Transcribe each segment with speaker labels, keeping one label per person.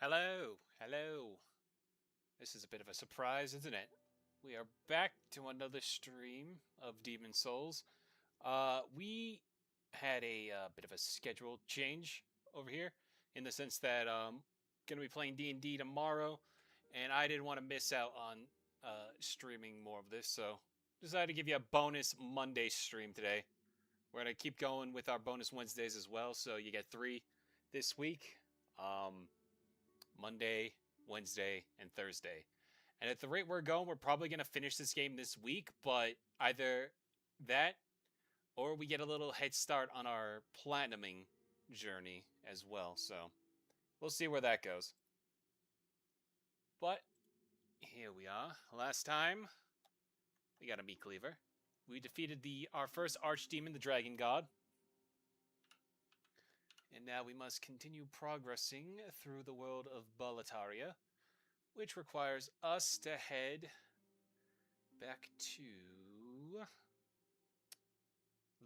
Speaker 1: Hello, hello. This is a bit of a surprise, isn't it? We are back to another stream of Demon Souls. We had a bit of a schedule change over here, in the sense that gonna be playing D&D tomorrow, and I didn't want to miss out on streaming more of this, so decided to give you a bonus Monday stream today. We're gonna keep going with our bonus Wednesdays as well, so you get 3 this week. Um, Monday, Wednesday, and Thursday. And at the rate we're going, we're probably going to finish this game this week, but either that or we get a little head start on our platinuming journey as well. So we'll see where that goes. But here we are. Last time, we got a meat cleaver. We defeated our first archdemon, the dragon god. And now we must continue progressing through the world of Latria, which requires us to head back to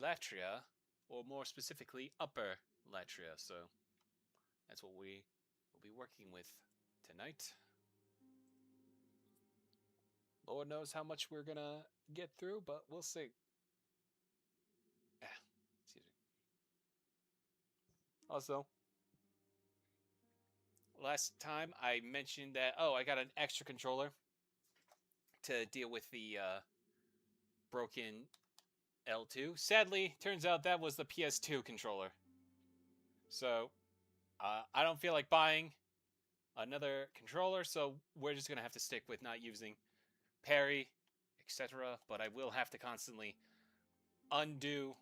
Speaker 1: Latria, or more specifically, Upper Latria. So that's what we will be working with tonight. Lord knows how much we're gonna get through, but we'll see. Excuse me. Also, last time I mentioned that, I got an extra controller to deal with the broken L2. Sadly, turns out that was the PS2 controller. So, I don't feel like buying another controller, so we're just going to have to stick with not using parry, etc. But I will have to constantly undo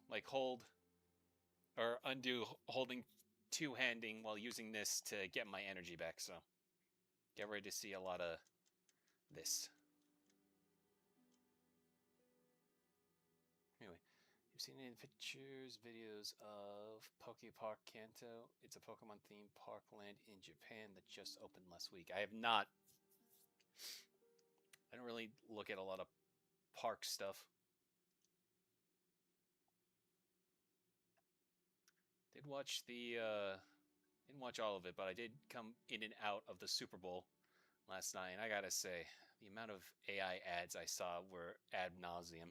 Speaker 1: holding two-handing while using this to get my energy back. So get ready to see a lot of this. Anyway, you've seen any pictures, videos of Poke Park Kanto? It's a Pokemon themed parkland in Japan that just opened last week. I have not. I don't really look at a lot of park stuff. Did watch didn't watch all of it, but I did come in and out of the Super Bowl last night, and I gotta say, the amount of AI ads I saw were ad nauseum.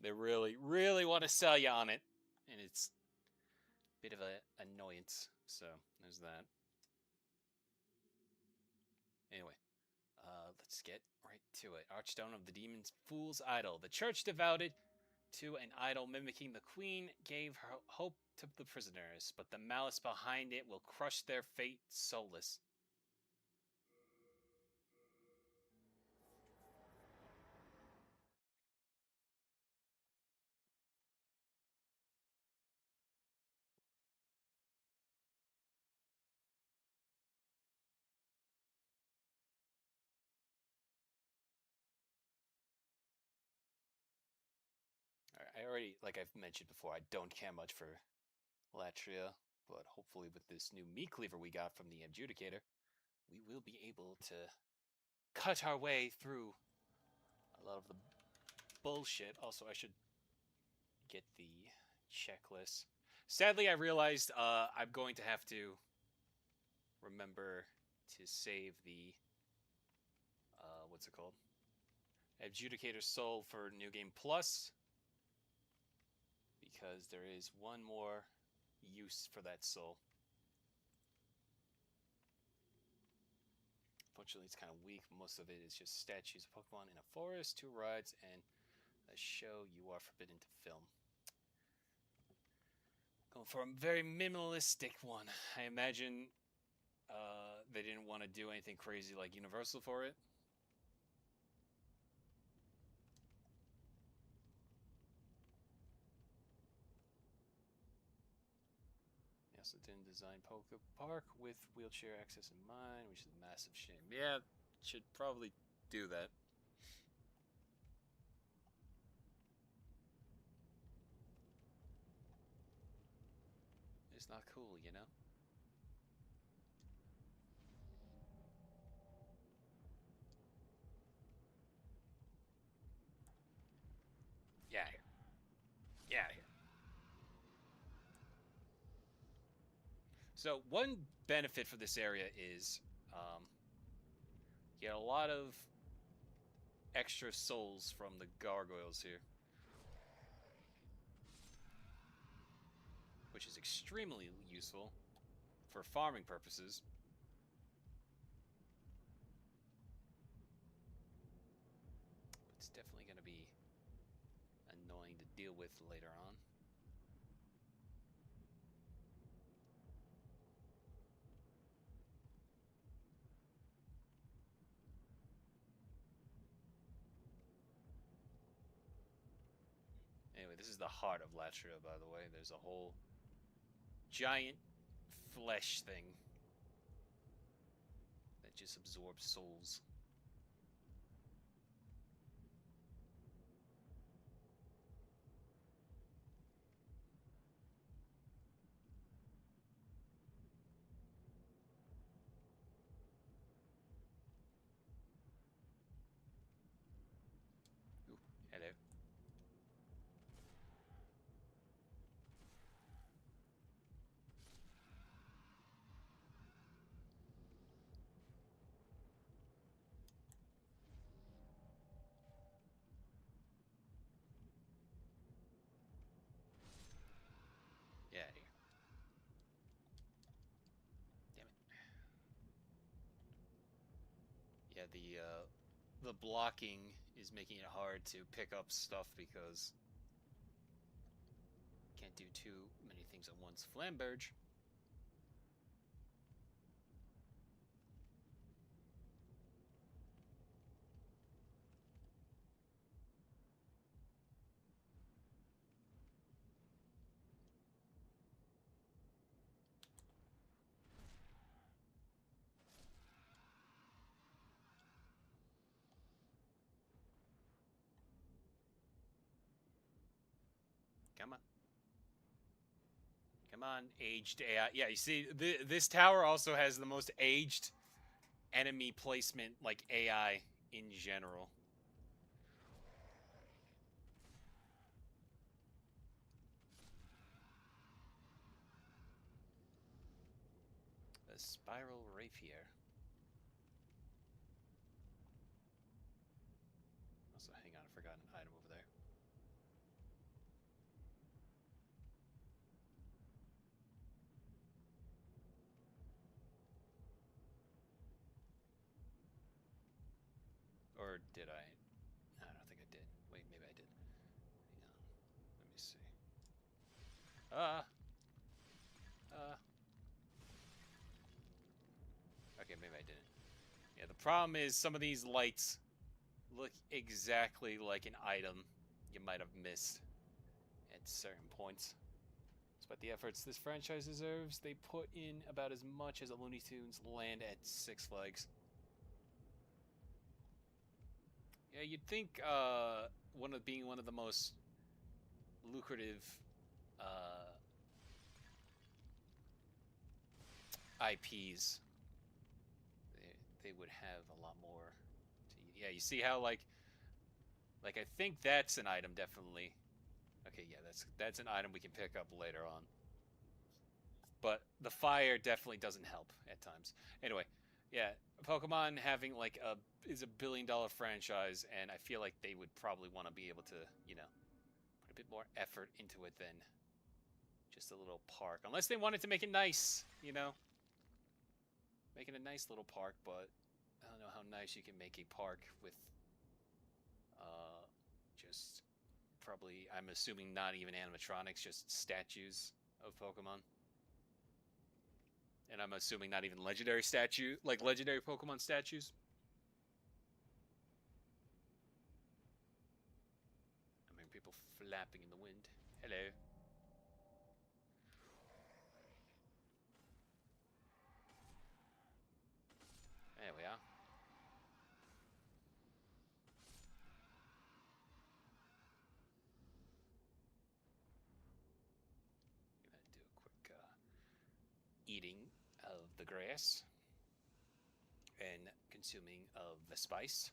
Speaker 1: They really, really want to sell you on it, and it's a bit of an annoyance. So there's that. Anyway, let's get right to it. Archstone of the Demon's Fool's Idol. The church devoted to an idol mimicking the queen gave her hope to the prisoners, but the malice behind it will crush their fate soulless. I already, like I've mentioned before, I don't care much for Latria, but hopefully with this new meat cleaver we got from the Adjudicator, we will be able to cut our way through a lot of the bullshit. Also, I should get the checklist. Sadly, I realized I'm going to have to remember to save the what's it called? Adjudicator Soul for New Game Plus, because there is one more use for that soul. Unfortunately, it's kind of weak. Most of it is just statues of Pokemon in a forest, 2 rides, and a show you are forbidden to film. Going for a very minimalistic one. I imagine they didn't want to do anything crazy like Universal for it. They also didn't design Poke Park with wheelchair access in mind, which is a massive shame. Yeah, should probably do that. It's not cool, you know? Yeah, here. Yeah, here. So one benefit for this area is you get a lot of extra souls from the gargoyles here, which is extremely useful for farming purposes. It's definitely going to be annoying to deal with later on. Anyway, this is the heart of Latria, by the way. There's a whole giant flesh thing that just absorbs souls. Ooh, hello. Yeah, here. Damn it. Yeah, the blocking is making it hard to pick up stuff because can't do too many things at once. Flamberge. Come on. Come on, aged AI. Yeah, you see, this tower also has the most aged enemy placement, like AI in general. A spiral rapier. Also, hang on, I forgot an item over there. Or did I? I don't think I did. Wait, maybe I did. Hang on. Let me see. Uh. Okay, maybe I didn't. Yeah, the problem is some of these lights look exactly like an item you might have missed at certain points. Despite the efforts this franchise deserves, they put in about as much as a Looney Tunes land at Six Flags. Yeah, you'd think being one of the most lucrative uh, IPs, they would have a lot more. Yeah, you see how like I think that's an item definitely. Okay, yeah, that's an item we can pick up later on. But the fire definitely doesn't help at times. Anyway, yeah, Pokemon having like a is $1 billion franchise, and I feel like they would probably want to be able to, put a bit more effort into it than just a little park. Unless they wanted to make it nice, making a nice little park. But I don't know how nice you can make a park with uh, just probably, I'm assuming, not even animatronics, just statues of Pokemon. And I'm assuming not even legendary Pokemon statues. I mean, people flapping in the wind. Hello. There we are. Gonna do a quick eating of the grass and consuming of the spice.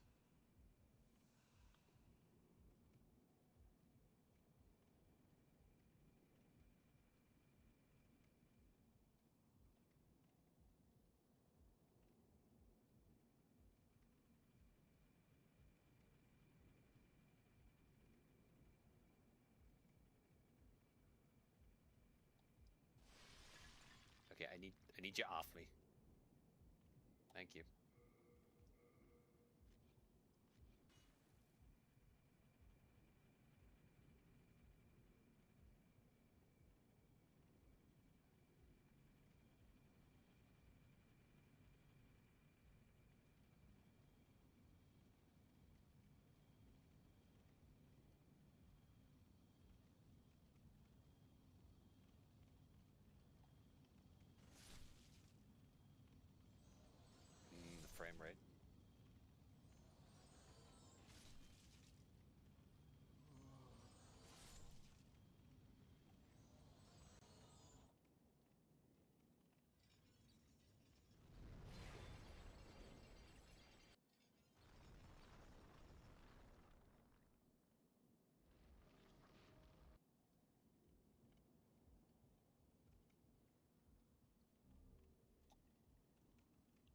Speaker 1: Okay, I need you off me. Thank you. The frame rate.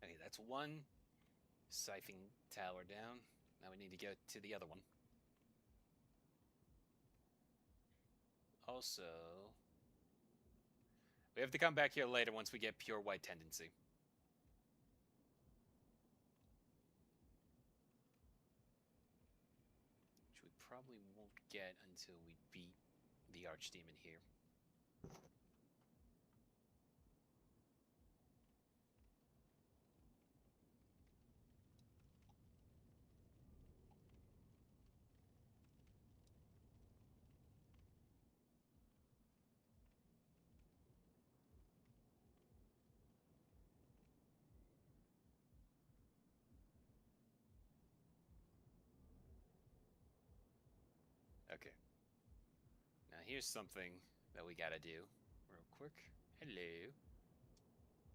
Speaker 1: Okay, that's one siphon tower down. Now we need to get to the other one. Also, we have to come back here later once we get pure white tendency. Which we probably won't get until we beat the archdemon here. Okay. Now here's something that we gotta do real quick. Hello.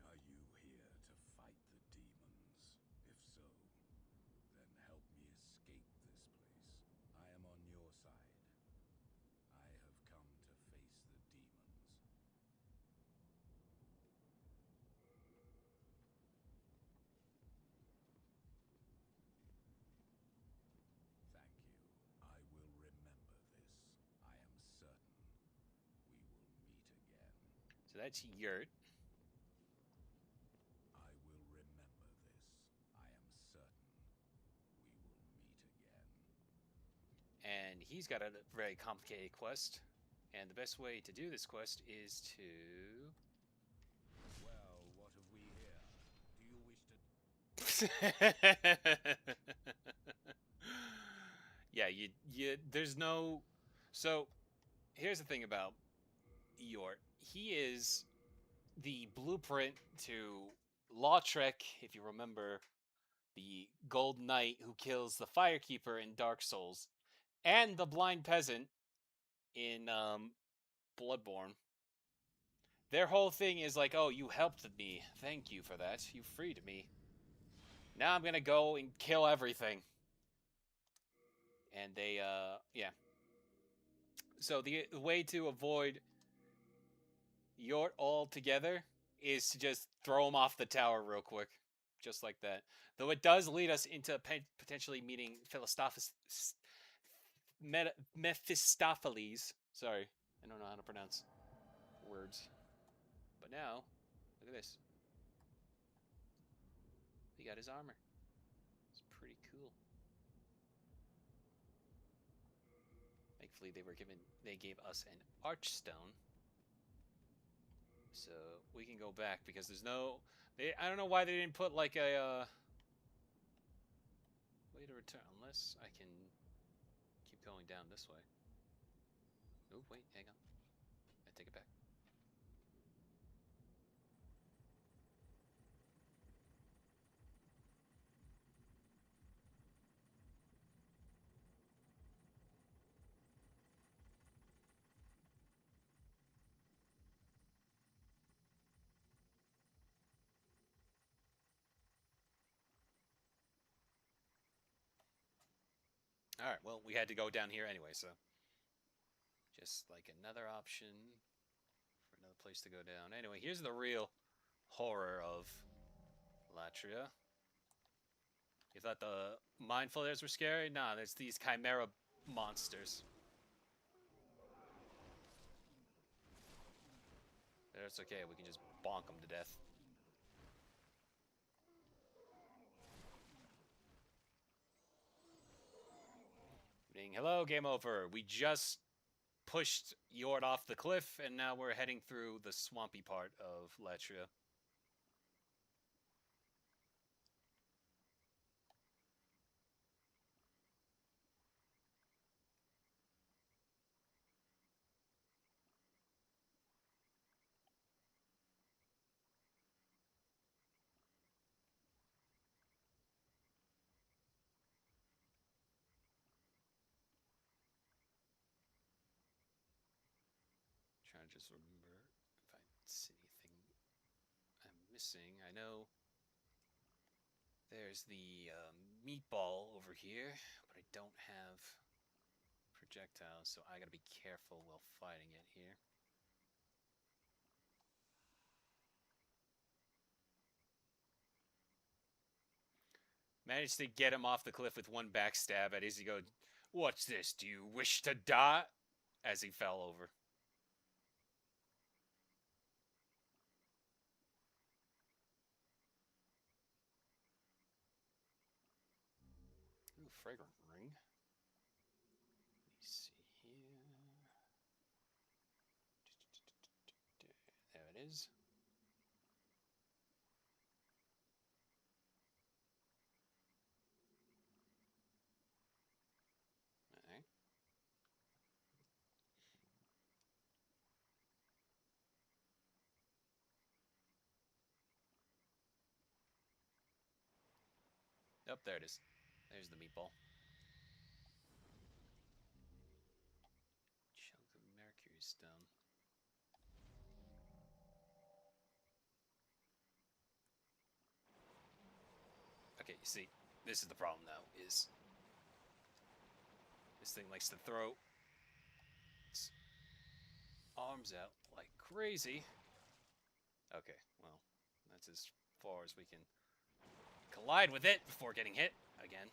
Speaker 2: Are you here to fight the demons? If so, then help me escape this place. I am on your side. I have come to face the demons. Thank you. I will remember this. I am certain we will meet again.
Speaker 1: So that's Yurt.
Speaker 2: I will remember this. I am certain we will meet again.
Speaker 1: And he's got a very complicated quest. And the best way to do this quest is to...
Speaker 2: Well, what have we here? Do you wish to...
Speaker 1: Yeah, there's no... So, here's the thing about Yort. He is the blueprint to Lautrec, if you remember, the Gold Knight who kills the Firekeeper in Dark Souls, and the Blind Peasant in Bloodborne. Their whole thing is like, oh, you helped me. Thank you for that. You freed me. Now I'm gonna go and kill everything. And they, yeah. So the way to avoid Yort altogether is to just throw him off the tower real quick. Just like that. Though it does lead us into potentially meeting Mephistopheles. Sorry, I don't know how to pronounce words. But now, look at this. He got his armor. It's pretty cool. Thankfully, they gave us an archstone, so we can go back because there's no. I don't know why they didn't put like a way to return, unless I can keep going down this way. Oh wait, hang on. I take it back. All right. Well, we had to go down here anyway, so just like another option for another place to go down. Anyway, here's the real horror of Latria. You thought the mind flayers were scary? Nah, there's these chimera monsters. That's okay. We can just bonk them to death. Hello, game over. We just pushed Yord off the cliff, and now we're heading through the swampy part of Latria. Trying to just remember if I see anything I'm missing. I know there's the meatball over here, but I don't have projectiles, so I gotta be careful while fighting it here. Managed to get him off the cliff with one backstab at as he goes, "What's this? Do you wish to die?" As he fell over. Ooh, fragrant ring. Let me see here. There it is. Alright. Oh, there it is. There's the meatball. Chunk of mercury stone. Okay, you see, this is the problem now, is this thing likes to throw its arms out like crazy. Okay, well, that's as far as we can collide with it before getting hit again.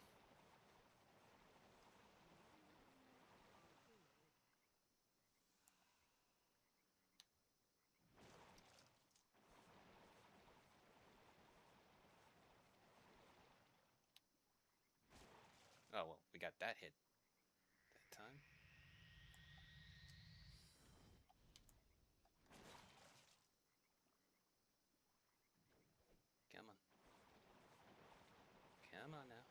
Speaker 1: Oh, well, we got that hit that time. Come on. Come on now.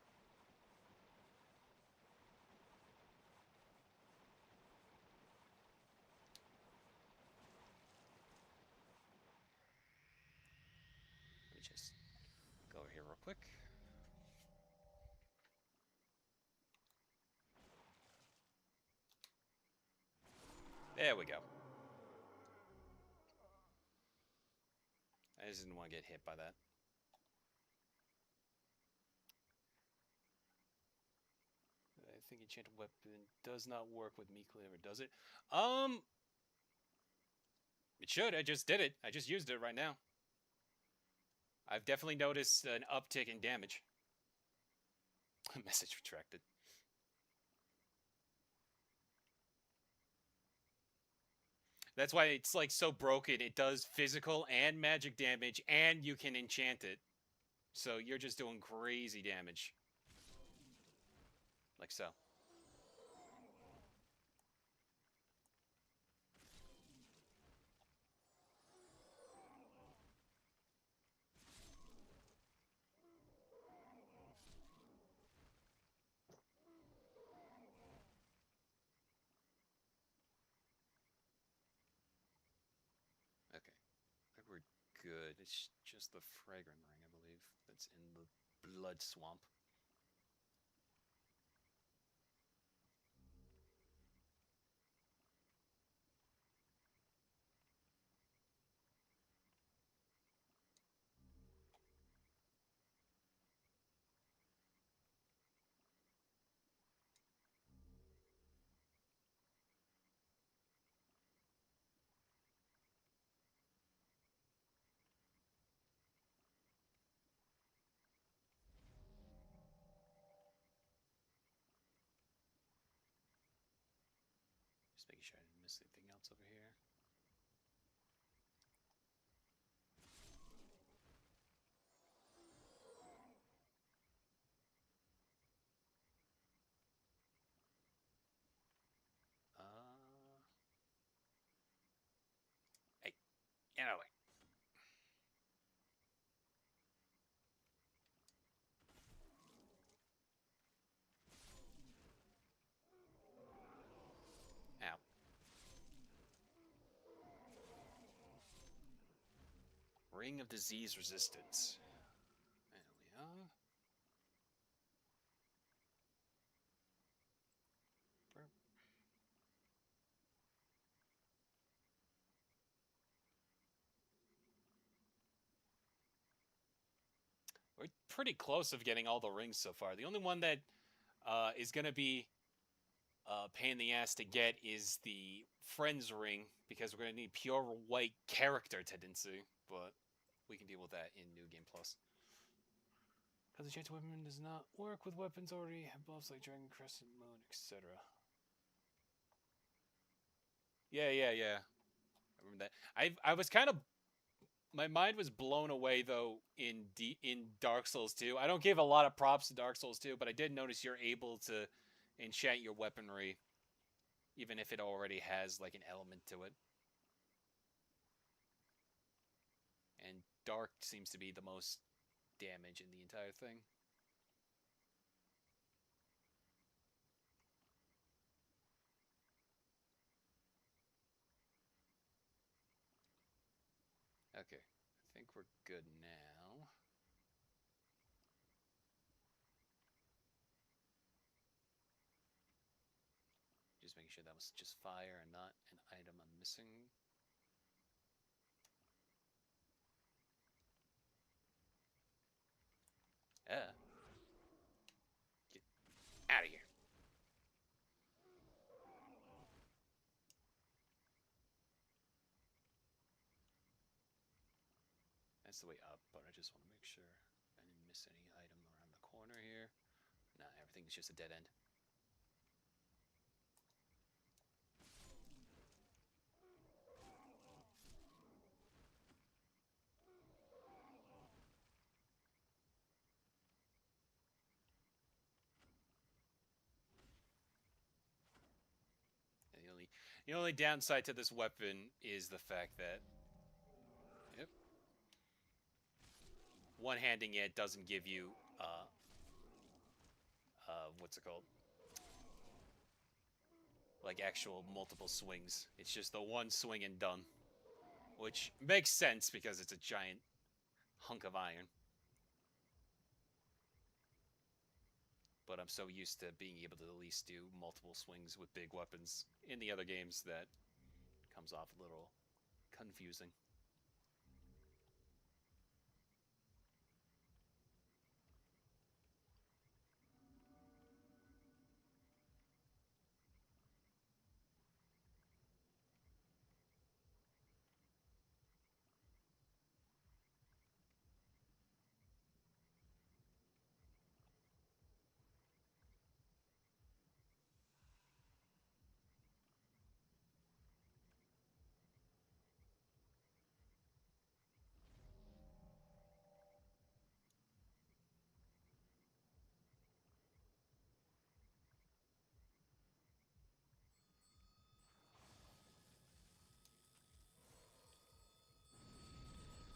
Speaker 1: Let me just go over here real quick. There we go. I just didn't want to get hit by that. I think enchanted weapon does not work with meat cleaver, does it? It should. I just did it. I just used it right now. I've definitely noticed an uptick in damage. Message retracted. That's why it's like so broken. It does physical and magic damage, and you can enchant it. So you're just doing crazy damage. Like so. Okay. I think we're good. It's just the fragrant ring, I believe, that's in the blood swamp. Just making sure I didn't miss anything else over here. Get out of the way. Ow. Ring of Disease Resistance. There we are. We're pretty close of getting all the rings so far. The only one that is going to be pain in the ass to get is the Friends ring, because we're going to need pure white character tendency, but we can deal with that in New Game Plus. Because the chance weapon does not work with weapons already have buffs like Dragon Crescent Moon, etc. Yeah. I remember that. I was kind of, my mind was blown away though in Dark Souls 2. I don't give a lot of props to Dark Souls 2, but I did notice you're able to enchant your weaponry even if it already has like an element to it. And dark seems to be the most damage in the entire thing. Okay, I think we're good now. Just making sure that was just fire and not an item I'm missing. Get out of here. That's the way up, but I just want to make sure I didn't miss any item around the corner here. Nah, everything's just a dead end. And the only downside to this weapon is the fact that, yep, one-handing it doesn't give you what's it called? Like actual multiple swings. It's just the one swing and done. Which makes sense because it's a giant hunk of iron. But I'm so used to being able to at least do multiple swings with big weapons in the other games that comes off a little confusing.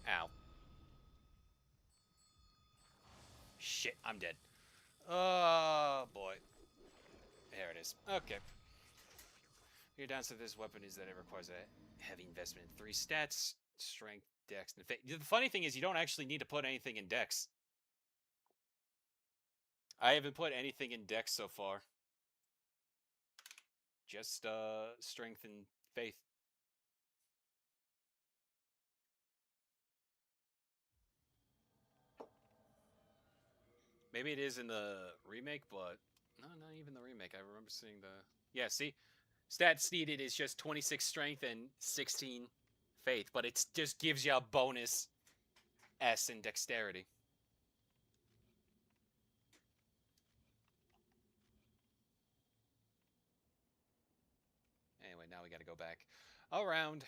Speaker 1: Ow. Shit, I'm dead. Oh, boy. There it is. Okay. Your downside to this weapon is that it requires a heavy investment in 3 stats: strength, dex, and fate. The funny thing is you don't actually need to put anything in dex. I haven't put anything in dex so far. Just strength and faith. Maybe it is in the remake, but no, not even the remake. I remember seeing the, yeah. See, stats needed is just 26 strength and 16 faith, but it just gives you a bonus S in dexterity. Anyway, now we got to go back around.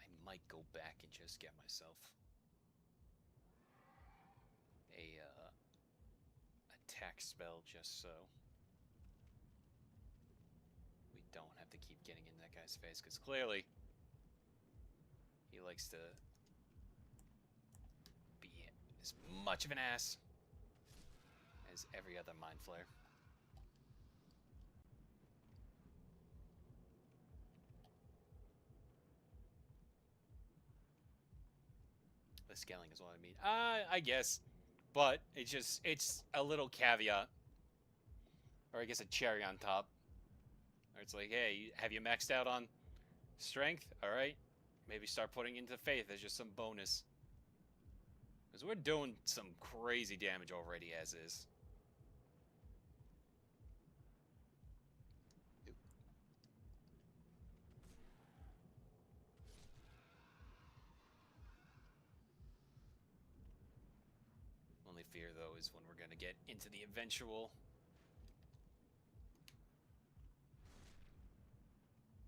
Speaker 1: I might go back and just get myself a attack spell just so we keep getting in that guy's face, because clearly he likes to be as much of an ass as every other Mind Flayer. The scaling is what I mean. I guess. But it's a little caveat. Or I guess a cherry on top. Or it's like, hey, have you maxed out on strength? Alright. Maybe start putting into faith as just some bonus. Because we're doing some crazy damage already as is. Only fear, though, is when we're going to get into the eventual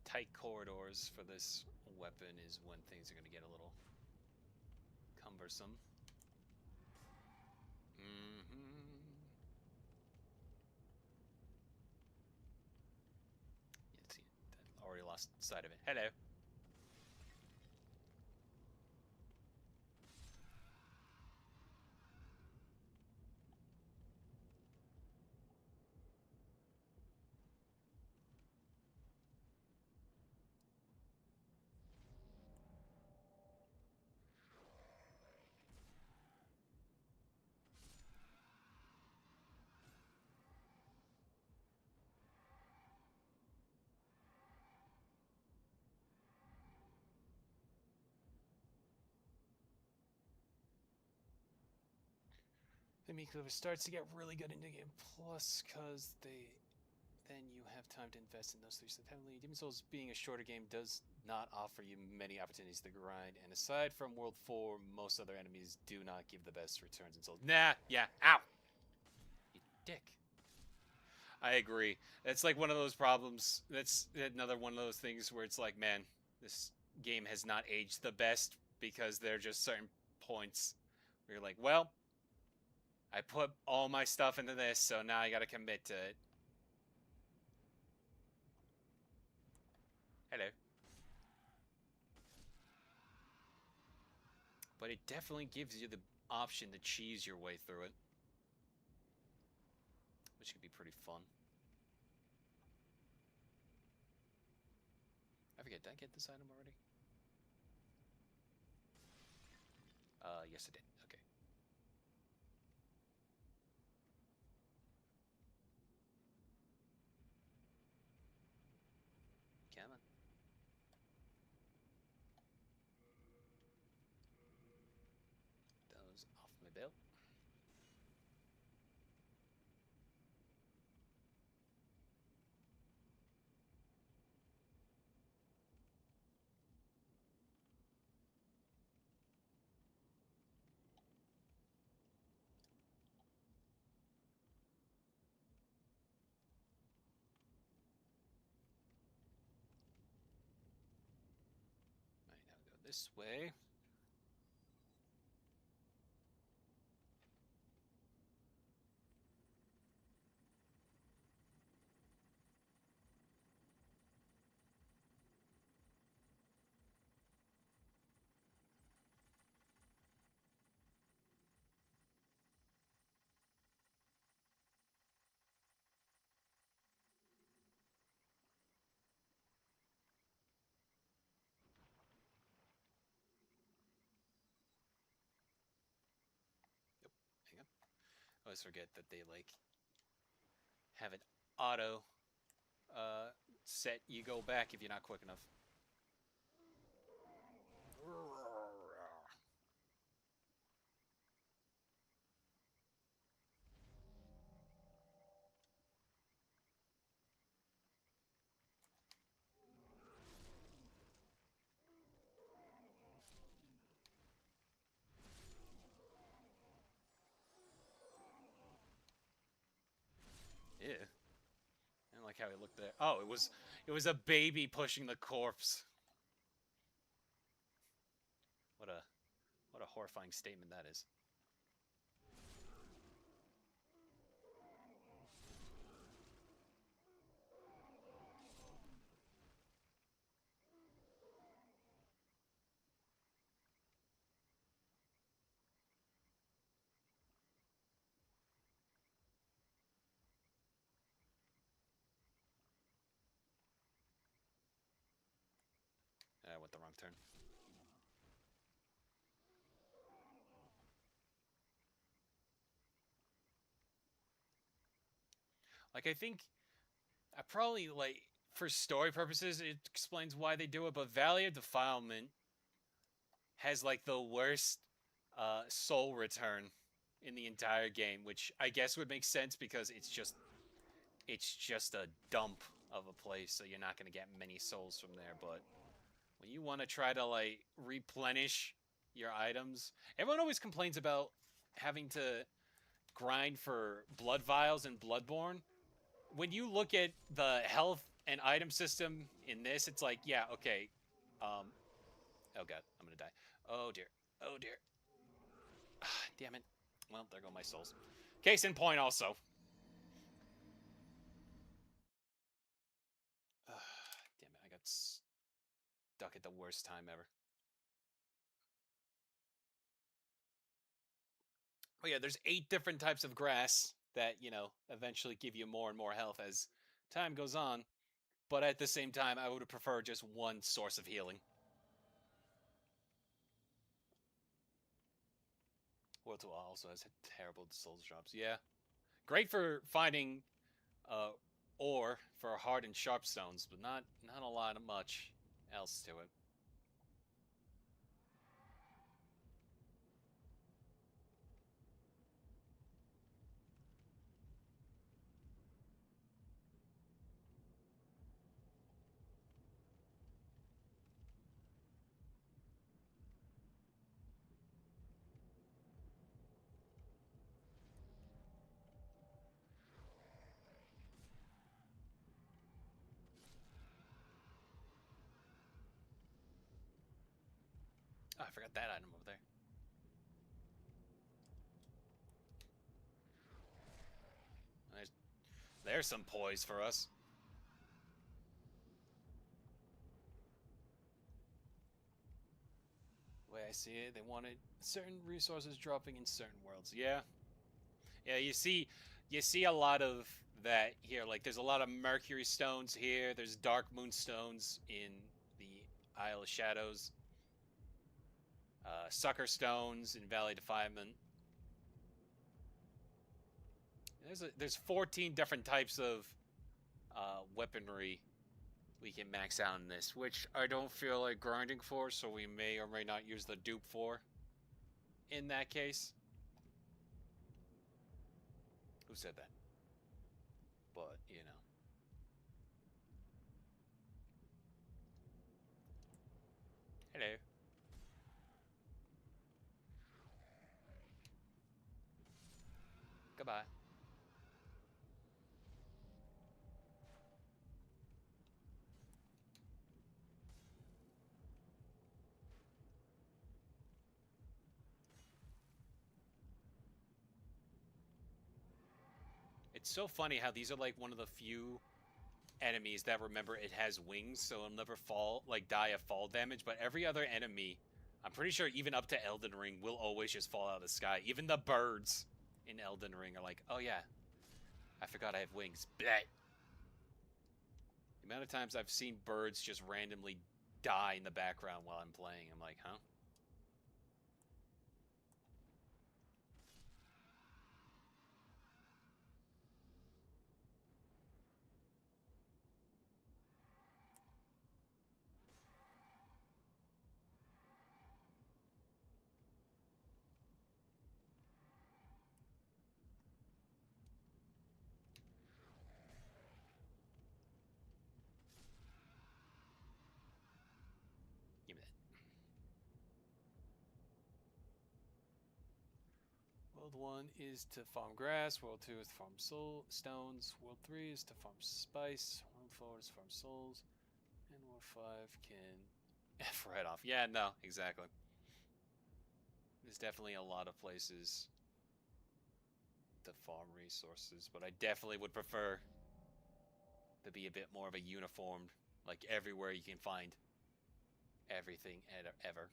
Speaker 1: tight corridors for this weapon is when things are going to get a little cumbersome. Yeah, see, I already lost sight of it. Hello. The Meat Cleaver starts to get really good in the game. Plus, because then you have time to invest in those three stuff heavily. Demon Souls being a shorter game does not offer you many opportunities to grind, and aside from World 4, most other enemies do not give the best returns in Souls. Nah, yeah, ow! You dick. I agree. It's like one of those problems. That's another one of those things where it's like, man, this game has not aged the best because there are just certain points where you're like, well, I put all my stuff into this, so now I gotta commit to it. Hello. But it definitely gives you the option to cheese your way through it, which could be pretty fun. I forget, did I get this item already? Yes I did. Okay. Come on. Those off my belt. Alright, now go this way. Yep, hang on. I always forget that they like have an auto set you go back if you're not quick enough. Yeah. I don't like how he looked there. Oh, it was a baby pushing the corpse. What a horrifying statement that is. went the wrong turn. Like, I think I probably, like, for story purposes, it explains why they do it, but Valley of Defilement has, like, the worst soul return in the entire game, which I guess would make sense because it's just a dump of a place, so you're not going to get many souls from there. But when you want to try to, like, replenish your items, everyone always complains about having to grind for blood vials in Bloodborne. When you look at the health and item system in this, it's like, yeah, okay. Oh god, I'm gonna die. Oh dear. Oh dear. Damn it. Well, there go my souls. Case in point, also. Damn it, I got stuck at the worst time ever. Oh yeah, there's 8 different types of grass that, eventually give you more and more health as time goes on. But at the same time, I would prefer just one source of healing. World 2 also has terrible souls drops. Yeah. Great for finding uh, ore for hard and sharp stones, but not a lot of much else to it. Oh, I forgot that item over there. There's some poise for us. The way I see it, they wanted certain resources dropping in certain worlds. Yeah, yeah. You see a lot of that here. Like, there's a lot of Mercury stones here. There's Dark Moon stones in the Isle of Shadows. Sucker stones in Valley Defilement. There's 14 different types of weaponry we can max out in this, which I don't feel like grinding for, so we may or may not use the dupe for in that case. Who said that? But, Hello. Goodbye. It's so funny how these are like one of the few enemies that remember it has wings, so it'll never fall, like, die of fall damage, but every other enemy, I'm pretty sure even up to Elden Ring, will always just fall out of the sky. Even the birds in Elden Ring are like, oh yeah, I forgot I have wings. Bleh. The amount of times I've seen birds just randomly die in the background while I'm playing, I'm like, huh? Give me that. World 1 is to farm grass, World 2 is to farm stones, World 3 is to farm spice, World 4 is to farm souls, and World 5 can F right off. Yeah, no, exactly. There's definitely a lot of places to farm resources, but I definitely would prefer to be a bit more of a uniformed, like, everywhere you can find everything ever.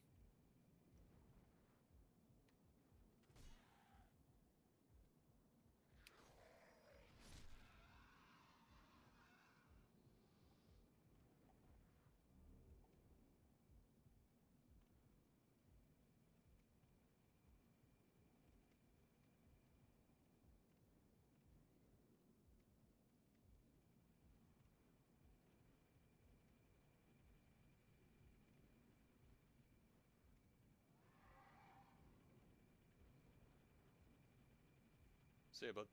Speaker 1: See you, bud.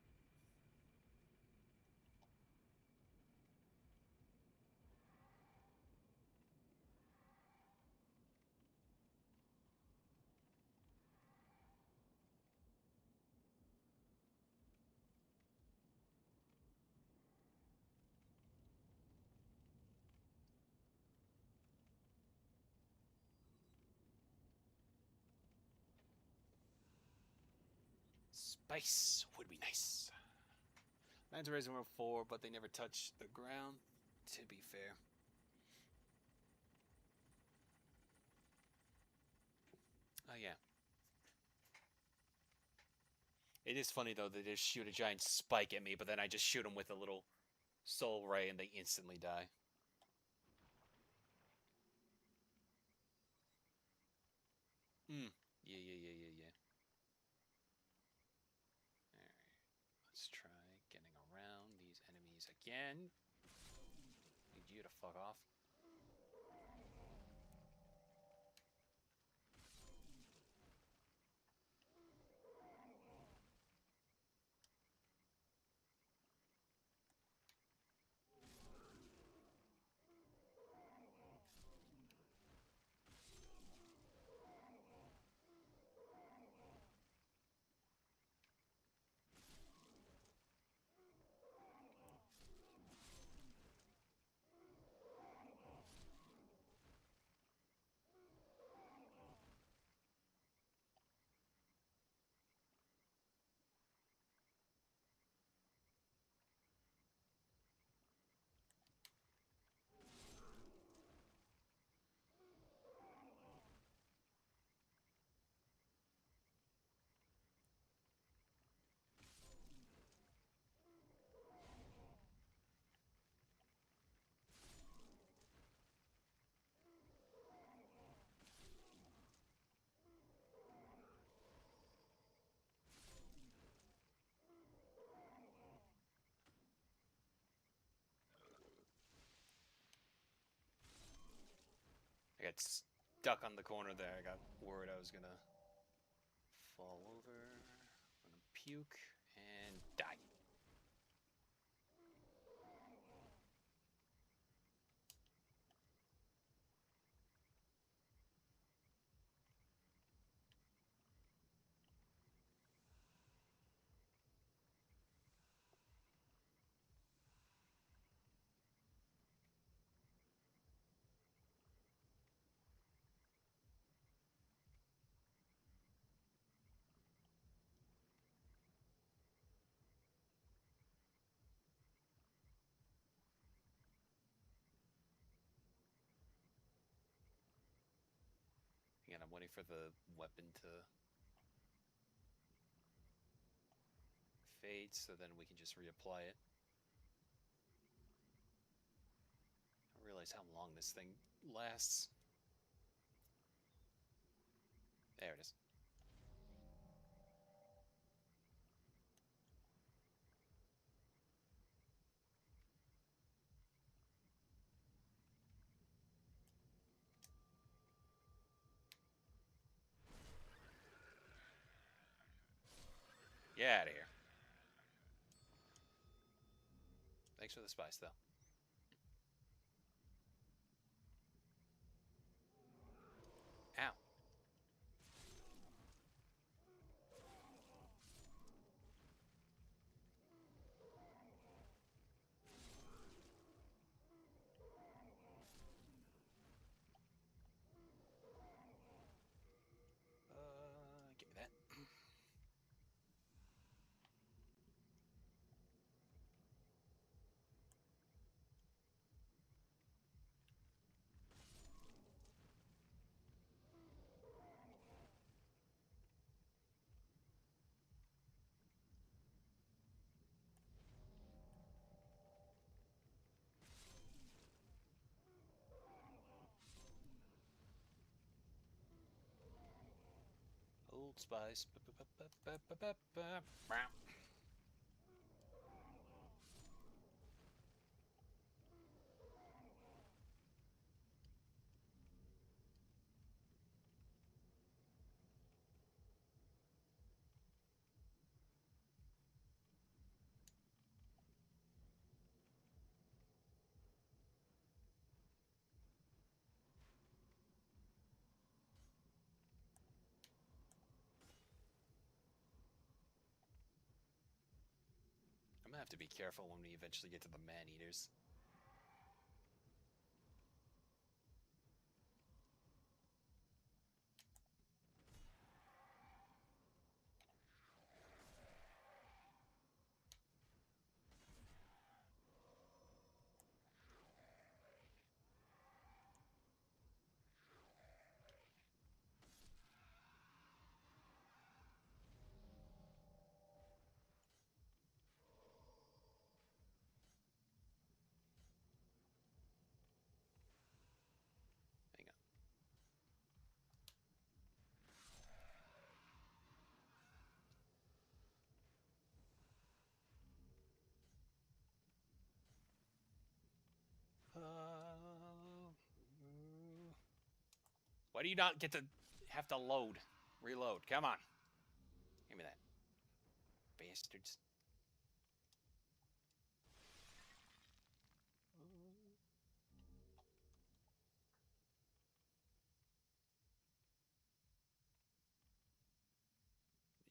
Speaker 1: Spice would be nice. Manta rays were 4, but they never touched the ground, to be fair. Oh, yeah. It is funny, though, they just shoot a giant spike at me, but then I just shoot them with a little soul ray and they instantly die. Hmm. Yeah. Alright. Let's try getting around these enemies again. Need you to fuck off. I got stuck on the corner there. I got worried I was gonna fall over. I'm gonna puke and die. Again, I'm waiting for the weapon to fade so then we can just reapply it. I don't realize how long this thing lasts. There it is. Get out of here. Thanks for the spice, though. Ow. Give me that. Old Spice. have to be careful when we eventually get to the man-eaters. Hang on. Why do you not get to have to load? Reload. Come on. Give me that. Bastards.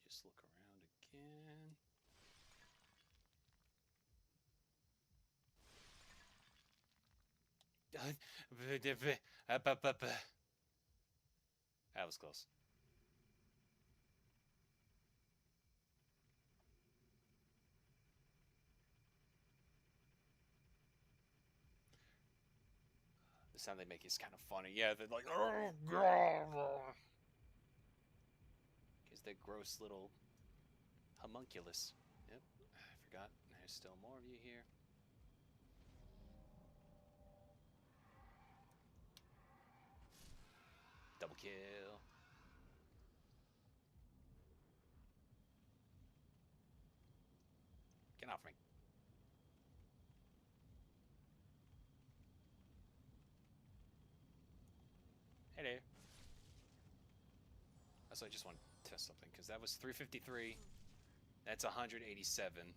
Speaker 1: Just look around again. That was close. The sound they make is kind of funny. Yeah, they're like, oh god, because they're gross little homunculus. Yep, I forgot. There's still more of you here. Double kill. Get off me. Hey there. Also, I just want to test something, because that was 353. That's 187.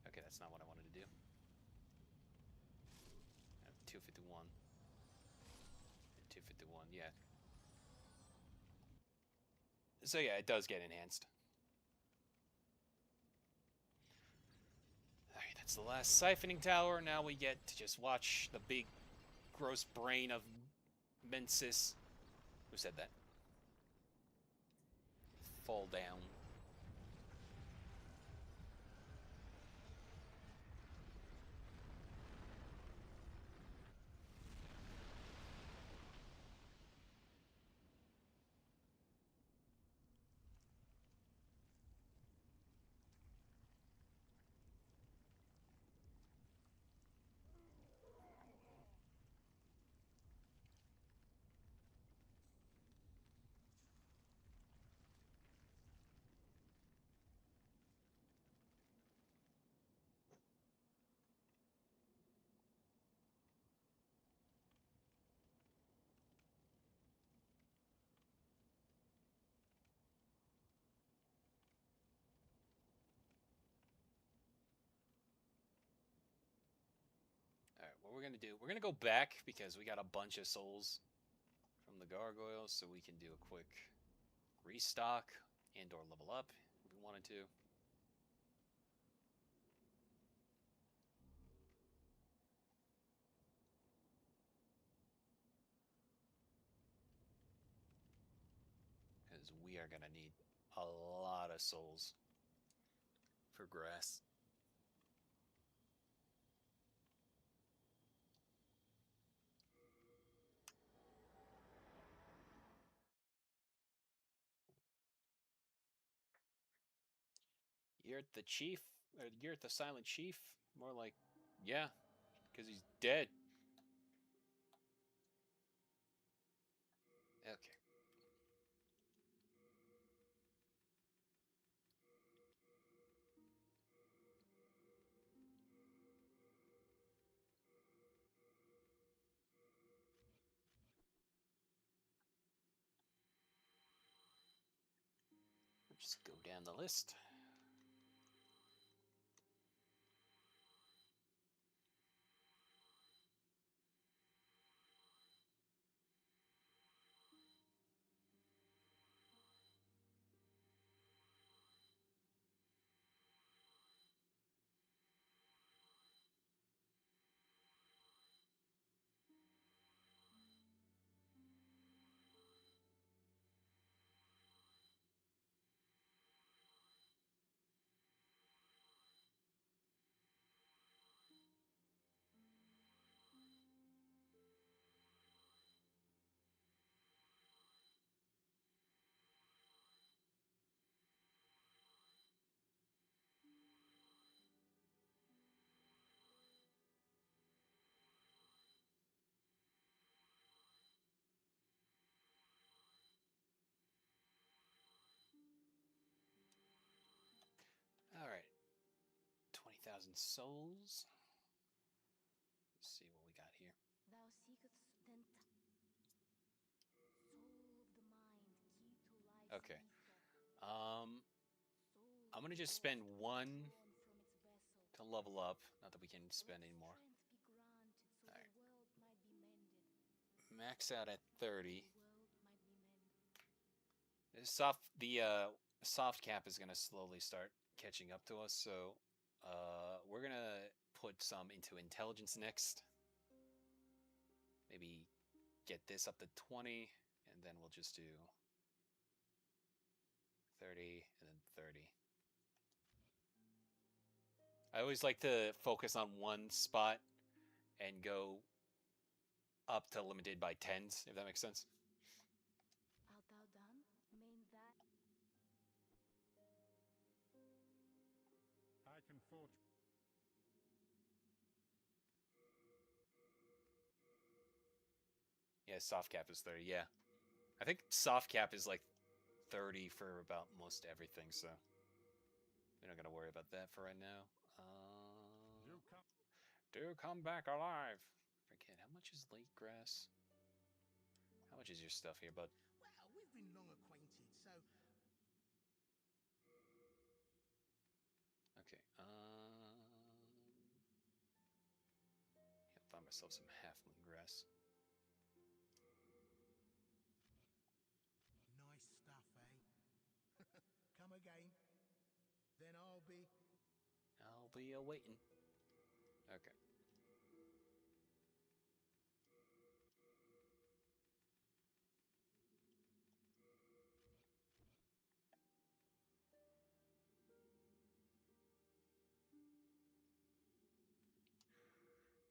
Speaker 1: Okay, that's not what I wanted to do. 251. 251, yeah. So yeah, it does get enhanced. Alright, that's the last siphoning tower. Now we get to just watch the big, gross brain of Mensis. Who said that? Fall down. Alright, what we're gonna do, we're gonna go back because we got a bunch of souls from the gargoyles, so we can do a quick restock and or level up if we wanted to. Because we are gonna need a lot of souls for grass. You're the chief? You're the silent chief? More like, yeah, because he's dead. Okay. Just go down the list. 3,000 souls. Let's see what we got here.
Speaker 3: Thou seekest then soul of the mind, key to life's
Speaker 1: Okay.
Speaker 3: secret. Soul
Speaker 1: I'm gonna
Speaker 3: of
Speaker 1: just
Speaker 3: the
Speaker 1: spend
Speaker 3: lost,
Speaker 1: one
Speaker 3: drawn from its vessel.
Speaker 1: to level up. Not that we can
Speaker 3: Let
Speaker 1: spend any more.
Speaker 3: strength be granted so
Speaker 1: All right.
Speaker 3: the world might be mended.
Speaker 1: Max out at
Speaker 3: So
Speaker 1: 30.
Speaker 3: the world might be mended.
Speaker 1: The soft cap is gonna slowly start catching up to us, so we're gonna put some into intelligence next. Maybe get this up to 20, and then we'll just do 30 and then 30. I always like to focus on one spot and go up to limited by tens, if that makes sense.
Speaker 3: Art thou done? Main that
Speaker 4: I can forge.
Speaker 1: Yeah, soft cap is 30. Yeah. I think soft cap is like 30 for about most everything, so we're not going to worry about that for right now.
Speaker 4: You come.
Speaker 1: Do come back alive. Forget, how much is late grass? How much is your stuff here, bud?
Speaker 5: Well, we've been long acquainted, so
Speaker 1: Okay. Yeah, find myself some halfling grass.
Speaker 5: nice stuff, eh? Come again. Then
Speaker 1: I'll be awaiting. Okay.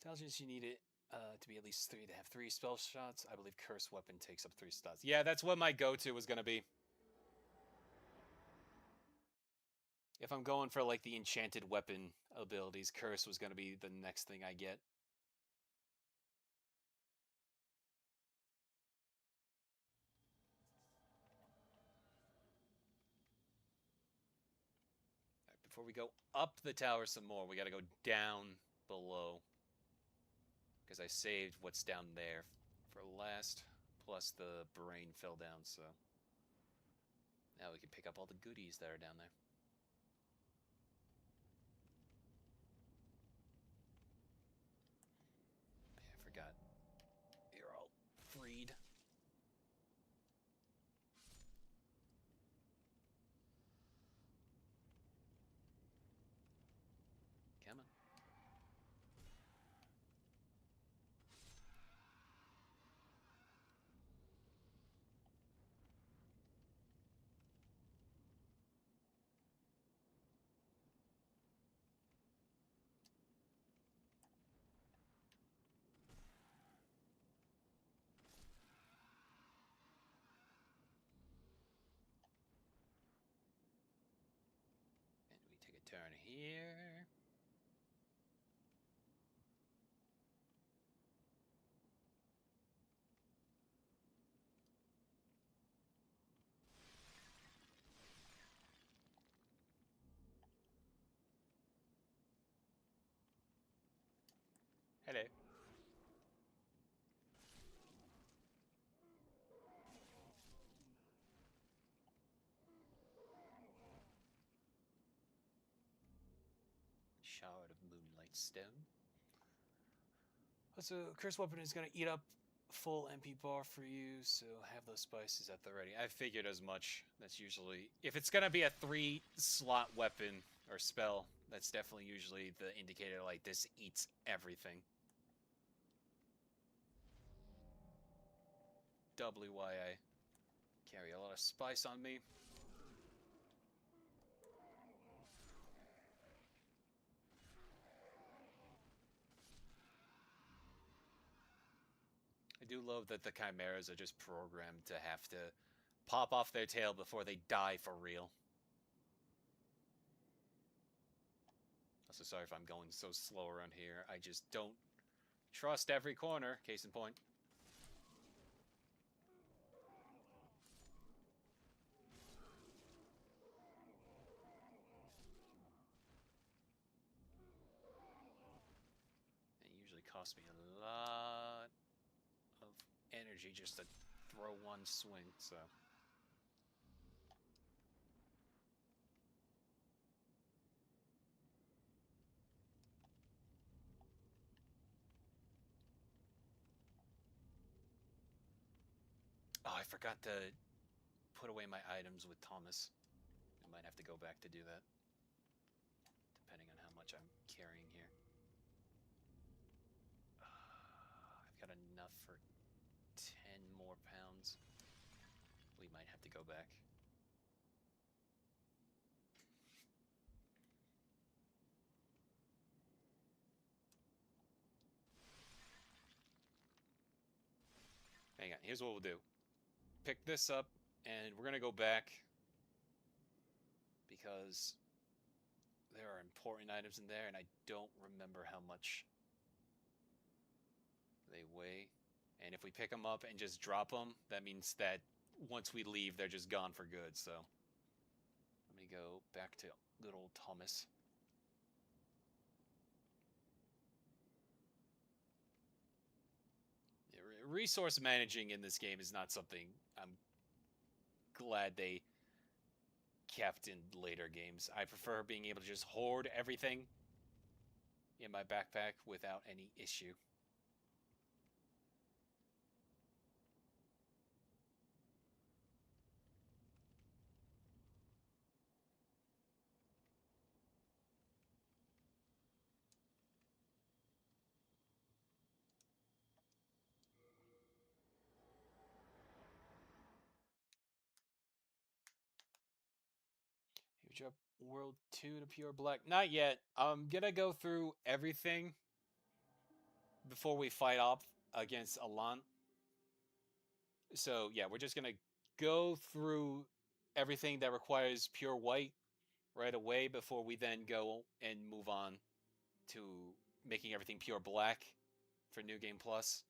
Speaker 1: Intelligence, you need it to be at least 3 to have 3 spell shots. I believe Curse Weapon takes up 3 slots. Yeah, that's what my go-to was going to be. If I'm going for like the enchanted weapon abilities, Curse was going to be the next thing I get. Right, before we go up the tower some more, we got to go down below. Because I saved what's down there for last, plus the brain fell down, so now we can pick up all the goodies that are down there. Yeah, I forgot. You're all freed. Come on. And we take a turn here. Hello. Shard of Moonlight Stone. So, Curse Weapon is going to eat up full MP bar for you, so have those spices at the ready. I figured as much. That's usually... If it's going to be a 3-slot weapon or spell, that's definitely usually the indicator, like, this eats everything. Doubly why I carry a lot of spice on me. I do love that the chimeras are just programmed to have to pop off their tail before they die for real. Also, sorry if I'm going so slow around here. I just don't trust every corner, case in point. cost me a lot of energy just to throw one swing, so. Oh, I forgot to put away my items with Thomas. I might have to go back to do that, depending on how much I'm carrying here. I've got enough for 10 more pounds. We might have to go back. Hang on, here's what we'll do. Pick this up, and we're gonna go back because there are important items in there, and I don't remember how much they weigh. And if we pick them up and just drop them, that means that once we leave, they're just gone for good. So let me go back to good old Thomas. Resource managing in this game is not something I'm glad they kept in later games. I prefer being able to just hoard everything in my backpack without any issue. Huge up World 2 to Pure Black. Not yet. I'm gonna go through everything before we fight off against Alan. So yeah, we're just gonna go through everything that requires pure white right away before we then go and move on to making everything pure black for New Game Plus.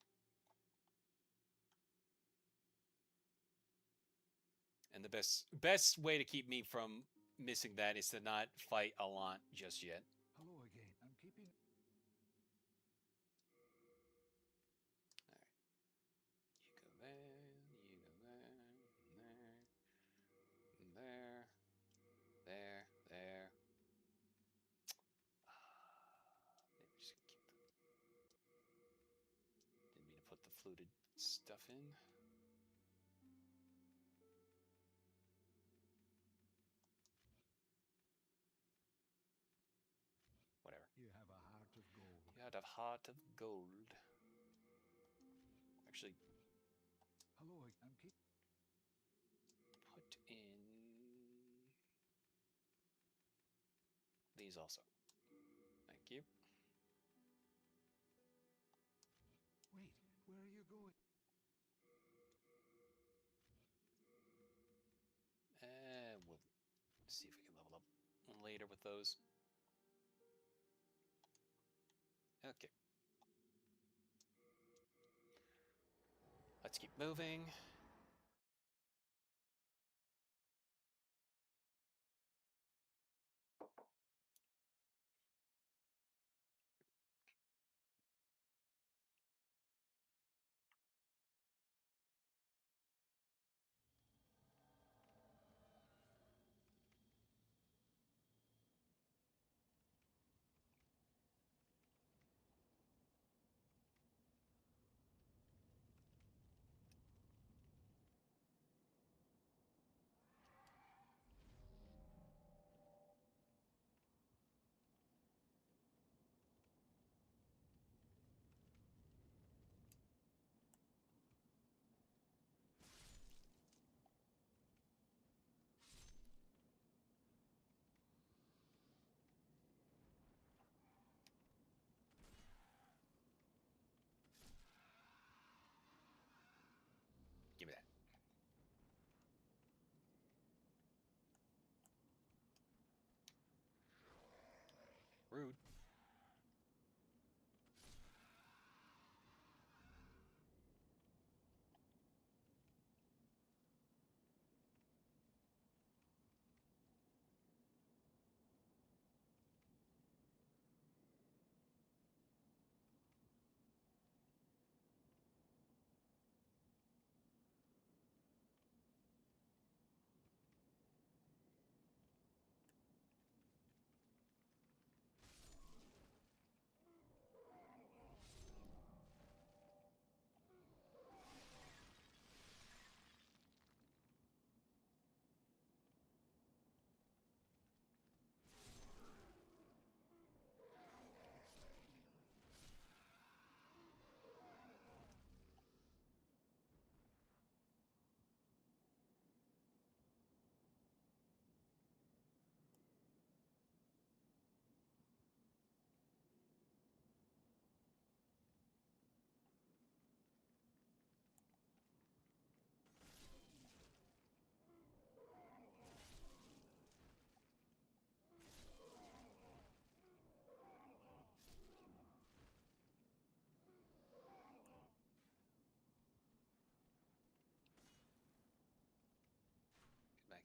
Speaker 1: And the best way to keep me from missing that is to not fight Alan just yet.
Speaker 2: Hello again. I'm keeping.
Speaker 1: All right. You go there, you go there, there. Maybe just keep the. Didn't mean to put the fluted stuff in. Whatever.
Speaker 2: You have a heart of gold.
Speaker 1: You had a heart of gold. Actually,
Speaker 2: Hello, I'm keeping.
Speaker 1: put in these also. Thank you.
Speaker 2: Wait, where are you going?
Speaker 1: We'll see if we can level up later with those. Okay. Let's keep moving.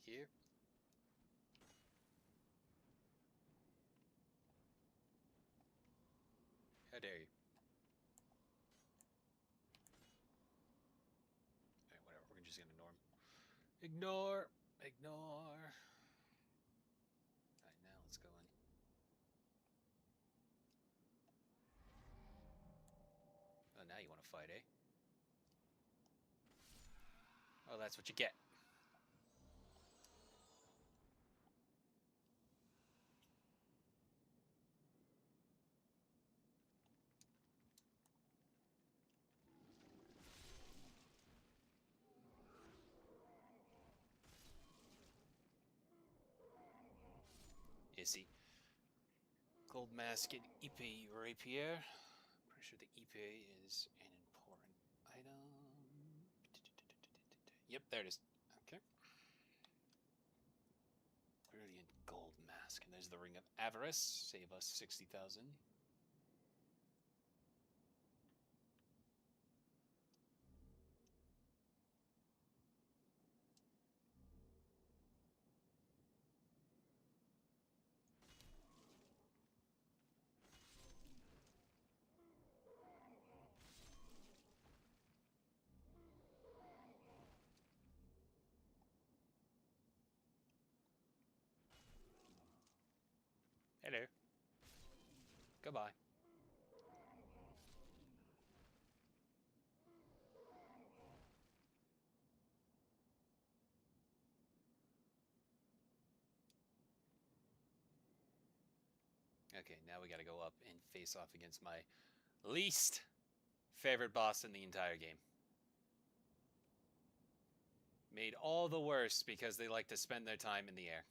Speaker 1: here. How dare you? Alright, whatever. We're just gonna ignore him. Ignore! Ignore! Alright, now let's go in. Oh, now you want to fight, eh? Oh, that's what you get. Issy. Gold mask and Ipe rapier. Pretty sure the Ipe is an important item. Yep, there it is. Okay. Brilliant gold mask. And there's the Ring of Avarice. Save us 60,000. Hello. Goodbye. Okay, now we gotta go up and face off against my least favorite boss in the entire game. Made all the worse because they like to spend their time in the air.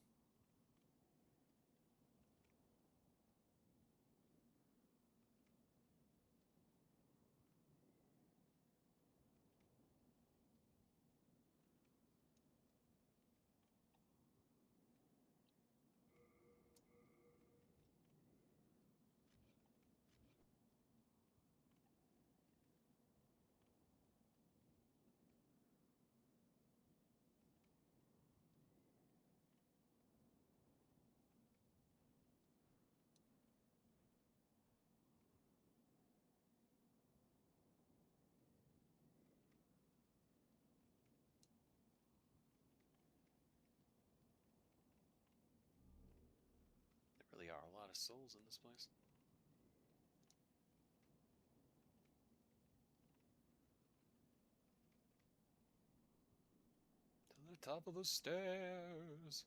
Speaker 1: There really are a lot of souls in this place. To the top of the stairs.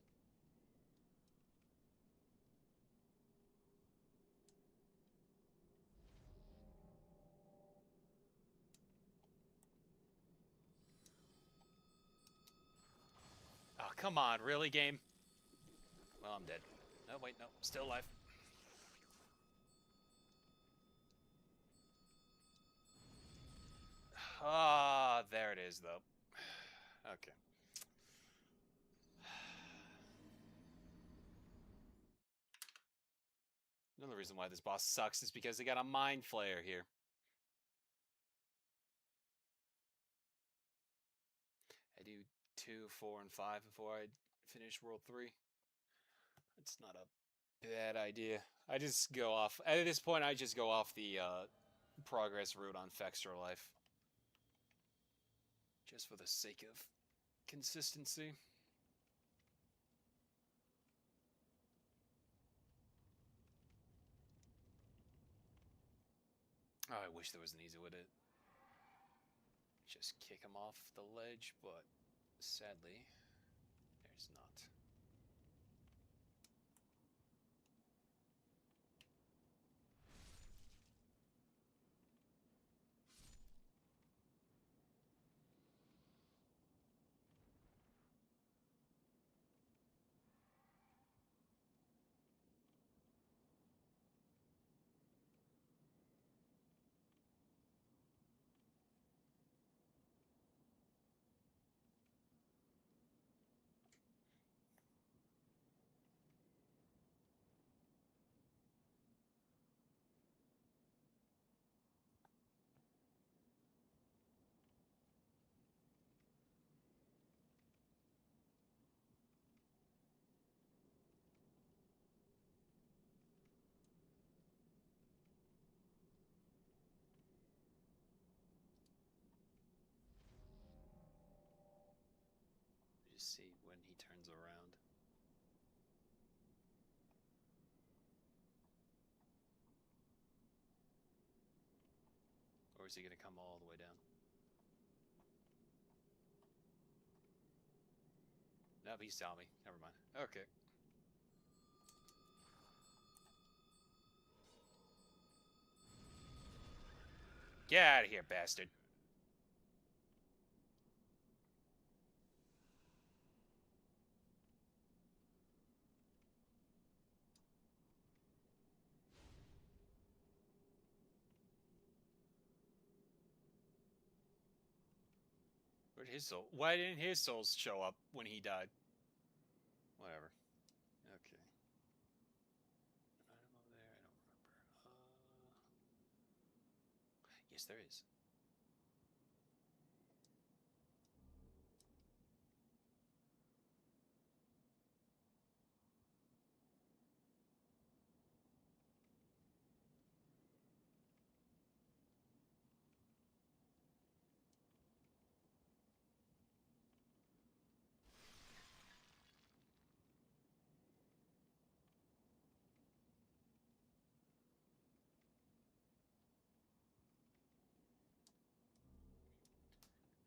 Speaker 1: Oh, come on, really, game? Well, I'm dead. Oh, wait, no, still alive. Ah, there it is, though. Okay. Another reason why this boss sucks is because they got a mind flayer here. I do 2, 4, and 5 before I finish World 3. It's not a bad idea. I just go off... At this point, I just go off the progress route on Fextra Life. Just for the sake of consistency. Oh, I wish there was an easy way to just kick him off the ledge, but sadly, there's not. see when he turns around. Or is he going to come all the way down? Nope, he saw me. Never mind. Okay. Get out of here, bastard. Where'd his soul? Why didn't his souls show up when he died? Whatever. Okay. Item over there. I don't remember. Yes, there is.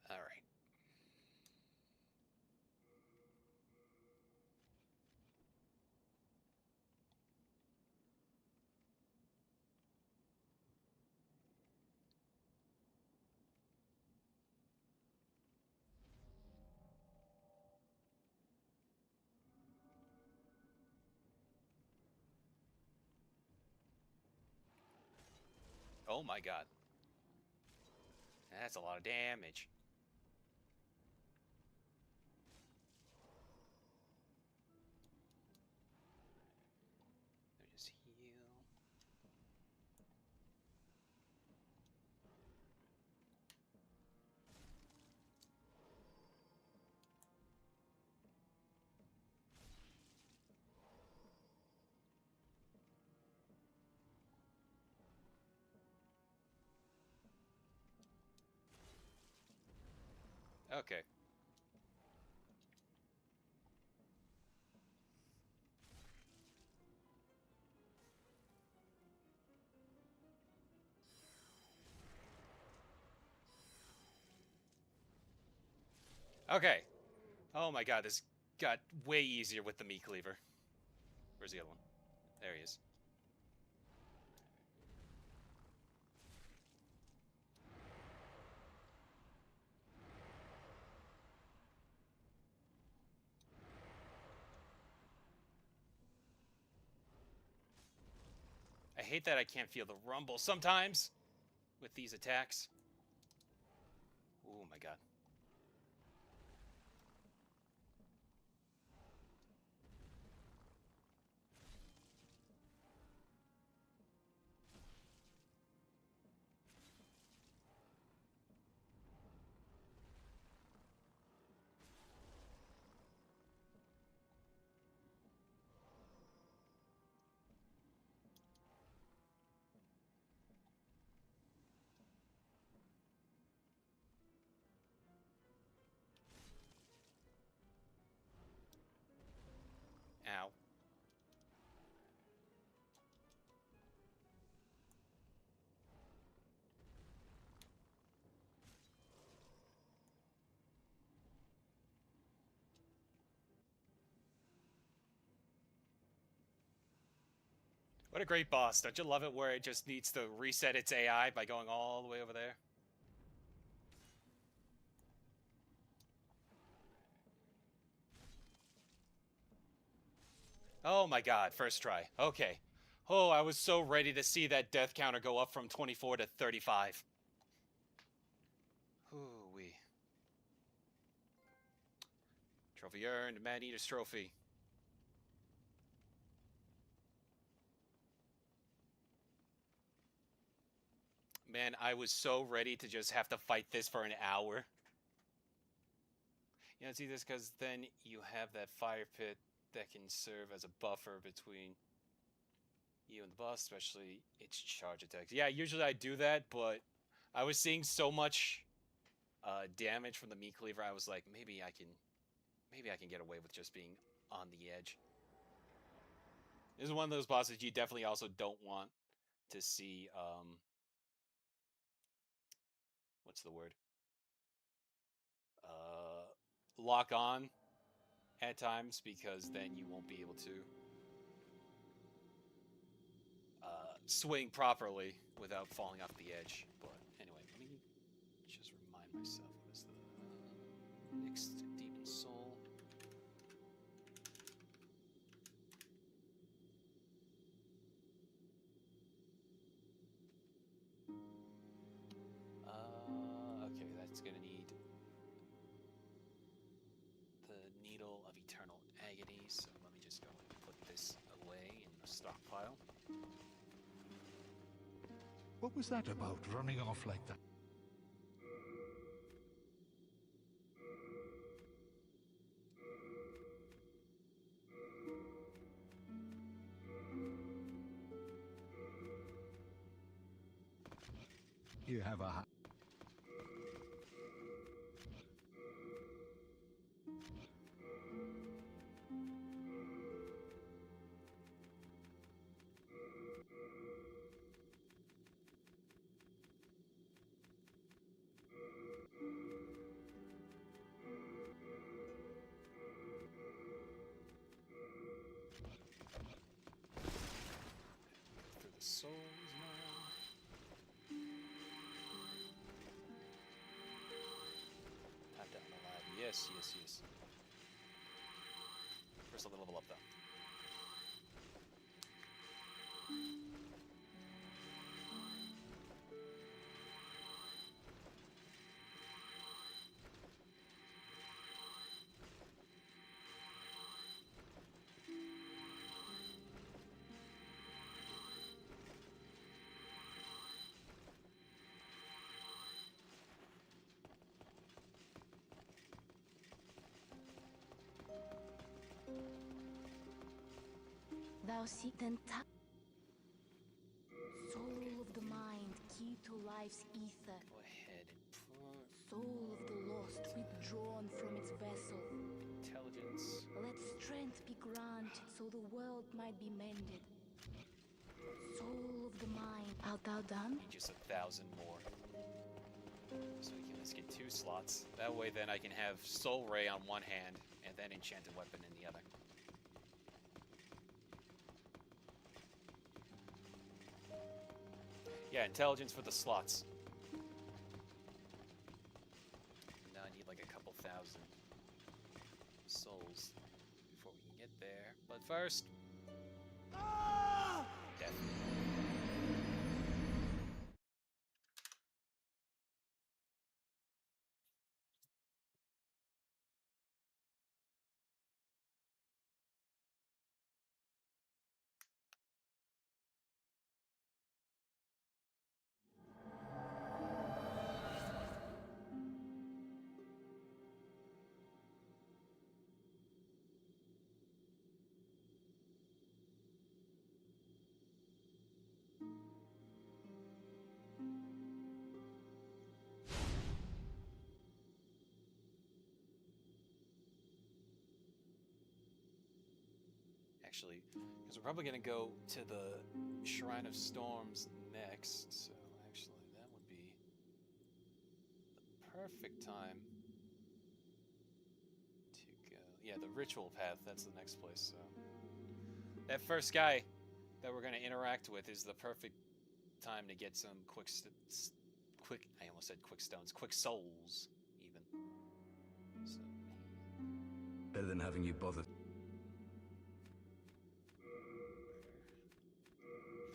Speaker 1: All right. Oh my god. That's a lot of damage. Let me just heal. Okay. Okay. Oh my god, this got way easier with the meat cleaver. Where's the other one? There he is. I hate that I can't feel the rumble sometimes with these attacks. Oh my god. Ow. What a great boss. Don't you love it where it just needs to reset its AI by going all the way over there? Oh my god, first try. Okay. Oh, I was so ready to see that death counter go up from 24 to 35. Ooh-wee. Trophy earned, Man Eater's Trophy. Man, I was so ready to just have to fight this for an hour. You know, see this because then you have that fire pit that can serve as a buffer between you and the boss, especially its charge attacks. Yeah, usually I do that, but I was seeing so much damage from the meat cleaver, I was like, maybe maybe I can get away with just being on the edge. This is one of those bosses you definitely also don't want to see. What's the word? Lock on at times, because then you won't be able to swing properly without falling off the edge. But anyway, let me just remind myself, what is the next demon soul? Okay, that's gonna need the Needle of Eternal Agony, so let me just go and put this away in the stockpile.
Speaker 6: What was that about, running off like that? You have a...
Speaker 1: Through the souls now. Tap down the lab. Yes, yes, yes. First, let me level up though.
Speaker 3: Thou seek then soul of the mind, key to life's ether.
Speaker 1: Go ahead and put
Speaker 3: Soul of the lost, withdrawn from its vessel.
Speaker 1: intelligence.
Speaker 3: Let strength be granted, so the world might be mended. Soul of the mind, art thou done?
Speaker 1: Need just 1,000 more. So we can at least get 2 slots. That way then I can have Soul Ray on one hand, and then Enchanted Weapon in the other. Yeah, intelligence for the slots. Now I need like a couple thousand souls before we can get there. But first, death. Actually, because we're probably going to go to the Shrine of Storms next, so actually that would be the perfect time to go. Yeah, the Ritual Path, that's the next place, so. That first guy that we're going to interact with is the perfect time to get some I almost said quick stones, quick souls, even. So,
Speaker 2: Better than having you bothered.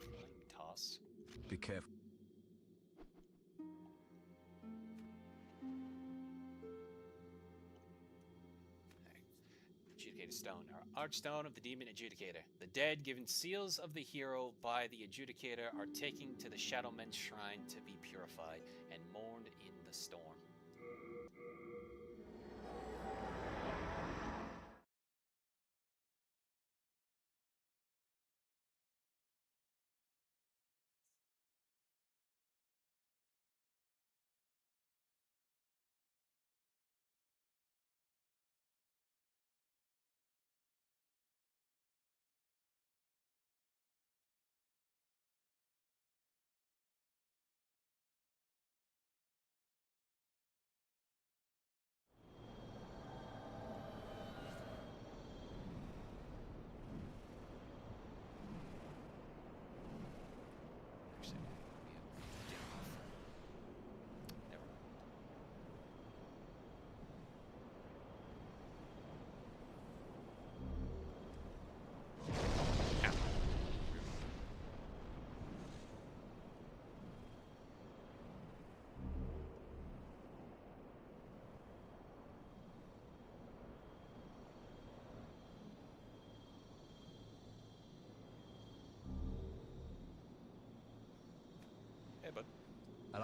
Speaker 1: flame toss.
Speaker 2: Be careful.
Speaker 1: Adjudicator Stone, our Archstone of the Demon Adjudicator. The dead, given seals of the hero by the Adjudicator, are taken to the Shadowmen's Shrine to be purified and mourned in the storm.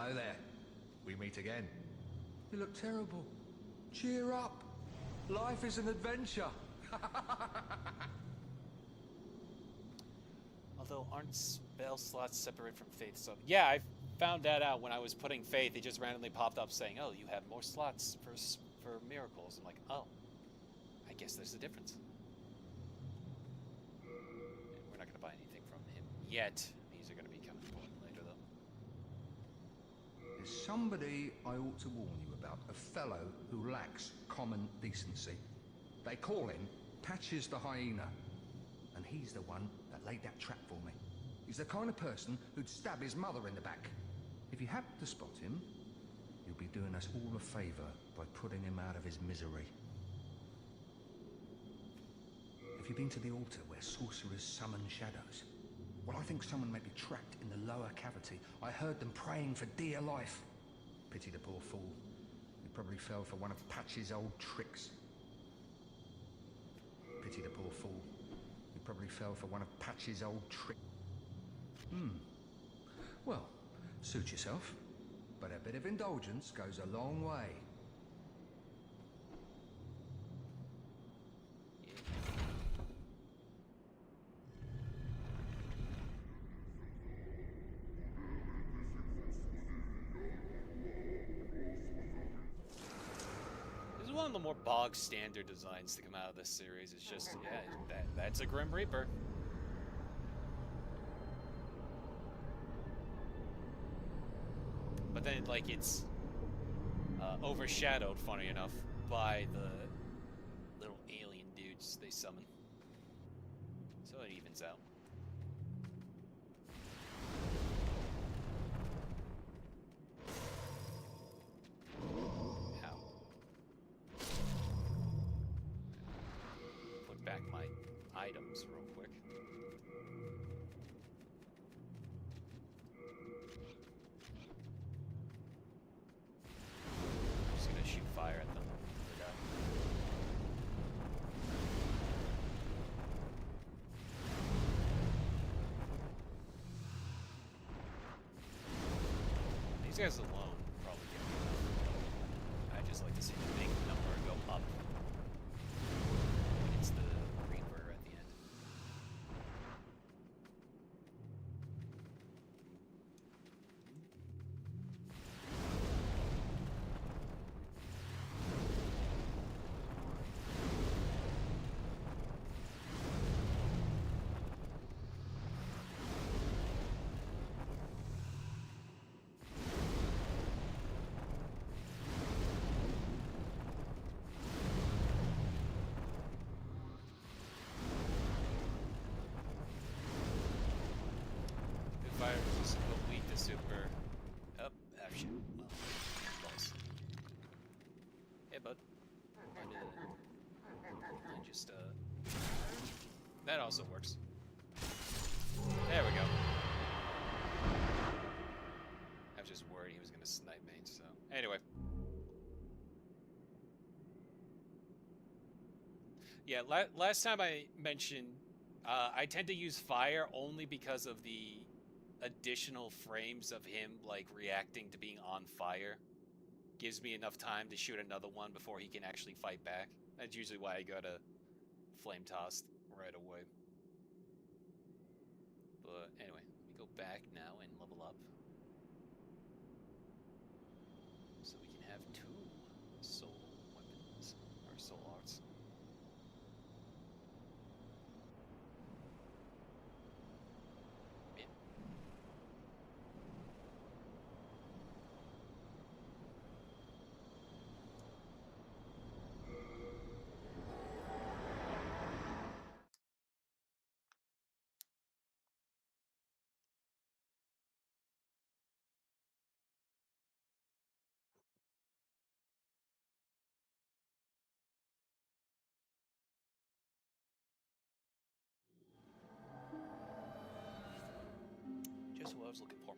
Speaker 7: Hello there. We meet again. You look terrible. Cheer up. Life is an adventure.
Speaker 1: Although, aren't spell slots separate from faith? So, yeah, I found that out when I was putting faith. It just randomly popped up saying, "Oh, you have more slots for miracles." I'm like, "Oh, I guess there's a difference." And we're not gonna buy anything from him yet. These are gonna become important later, though.
Speaker 7: There's somebody I ought to warn you about. A fellow who lacks common decency. They call him Patches the Hyena. And he's the one that laid that trap for me. He's the kind of person who'd stab his mother in the back. If you happen to spot him, you'll be doing us all a favour by putting him out of his misery. Have you been to the altar where sorcerers summon shadows? Well, I think someone may be trapped in the lower cavity. I heard them praying for dear life. Pity the poor fool. He probably fell for one of Patch's old tricks. Pity the poor fool. He probably fell for one of Patch's old tricks. Well, suit yourself. But a bit of indulgence goes a long way.
Speaker 1: This is one of the more bog standard designs to come out of this series. It's just, yeah, that's a Grim Reaper. But then, like, it's overshadowed, funny enough, by the little alien dudes they summon. So it evens out. Ow. Put back my items real quick. Just gonna shoot fire at them. These guys alone probably get me enough. I just like to see the big number go up. It's the Reaper at the end. Fire resistant but weak to super. Oh, shit. Well, false. Hey, bud. I just, that also works. There we go. I was just worried he was gonna snipe me, so. Anyway. Yeah, last time I mentioned, I tend to use fire only because of the additional frames of him like reacting to being on fire. Gives me enough time to shoot another one before he can actually fight back. That's usually why I go to flame tossed right away. But anyway, let me go back now and level up so we can have 2 soul weapons or soul arts. Just what I was looking for.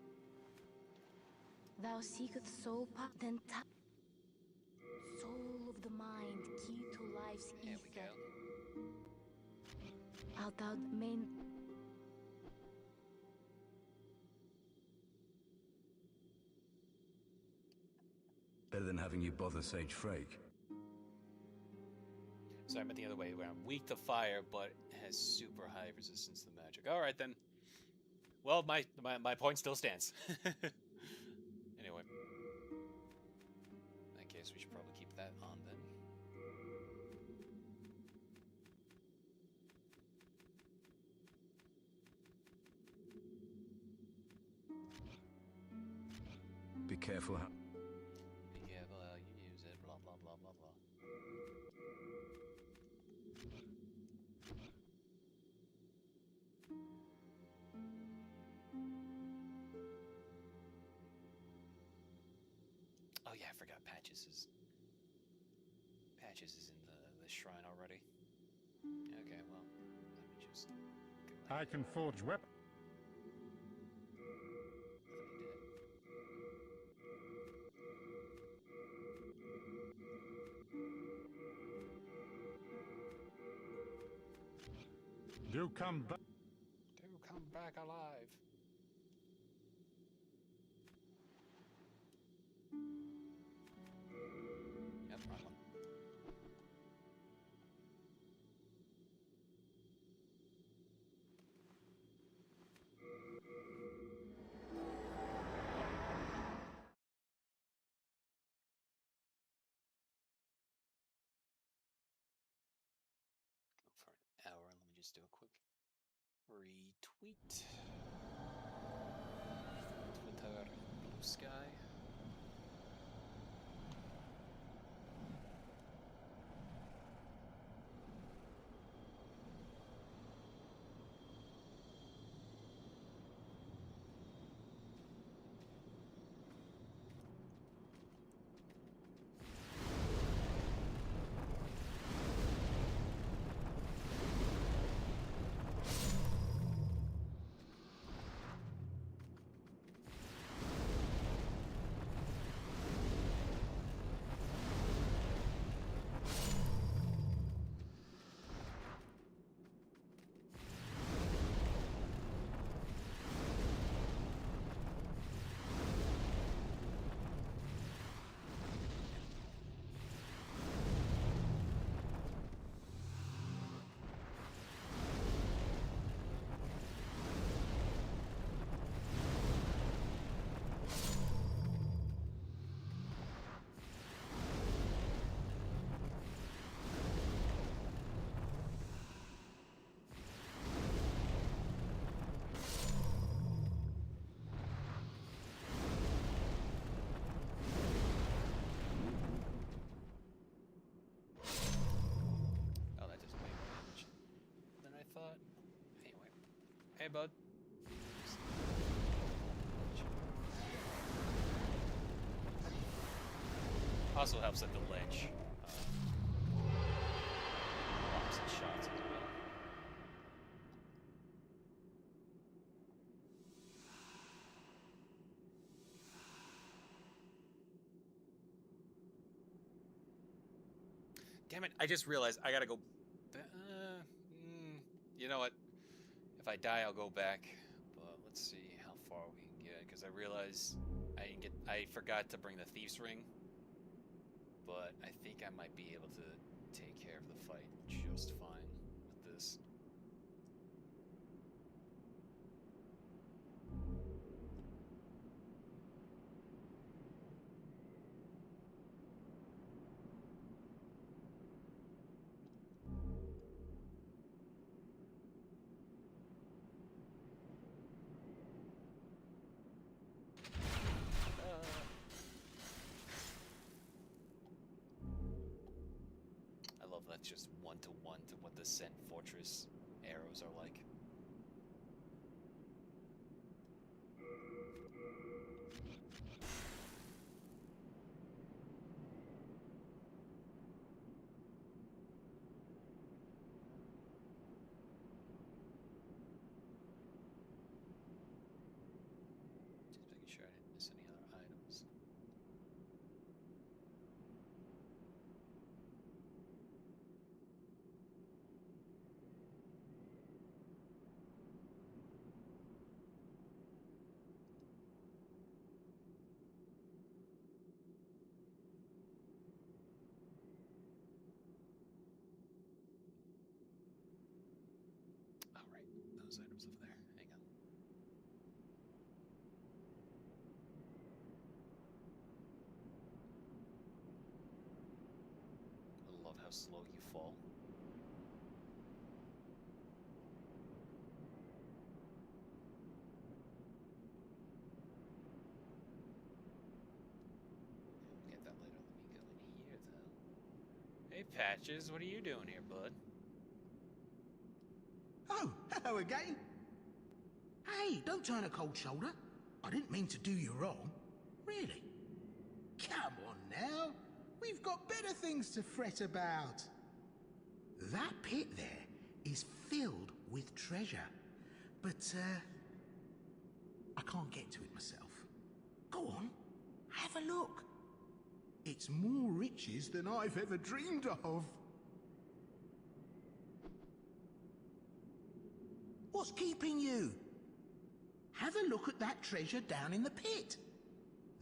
Speaker 3: Thou seekest soul power, then soul of the mind, key to life's
Speaker 1: There we
Speaker 3: ether.
Speaker 1: go.
Speaker 3: Art thou main?
Speaker 2: having you bother Sage Frake.
Speaker 1: Sorry, I meant the other way around. Weak to fire, but has super high resistance to magic. All right, then. Well, my point still stands. Anyway. In that case, we should probably keep that on, then.
Speaker 2: Be careful how...
Speaker 1: Be careful how you use it, blah, blah, blah, blah, blah. Oh yeah, I forgot Patches is in the shrine already. Okay, well, let me just go
Speaker 4: I
Speaker 1: ahead.
Speaker 4: can forge weapons. Do come back.
Speaker 1: Do come back alive. Yep, wrong one. Go for an hour. Let me just do a quick retweet. Twitter, blue sky. Thought. Anyway. Hey, bud. Also helps that the ledge blocks and shots as well. Damn it, I just realized I gotta go... you know what? If I die, I'll go back. But let's see how far we can get, because I realized I forgot to bring the Thief's Ring. But I think I might be able to take care of the fight just fine with this. I love that's just one-to-one to what the Scent Fortress arrows are like. Just making sure I didn't miss any other items. how slow you fall. We'll get that later. Let me go in here, though. Hey, Patches, what are you doing here, bud?
Speaker 5: Oh, hello again. Hey, don't turn a cold shoulder. I didn't mean to do you wrong. Really. Come on now. We've got better things to fret about. That pit there is filled with treasure. But, I can't get to it myself. Go on, have a look. It's more riches than I've ever dreamed of. What's keeping you? Have a look at that treasure down in the pit.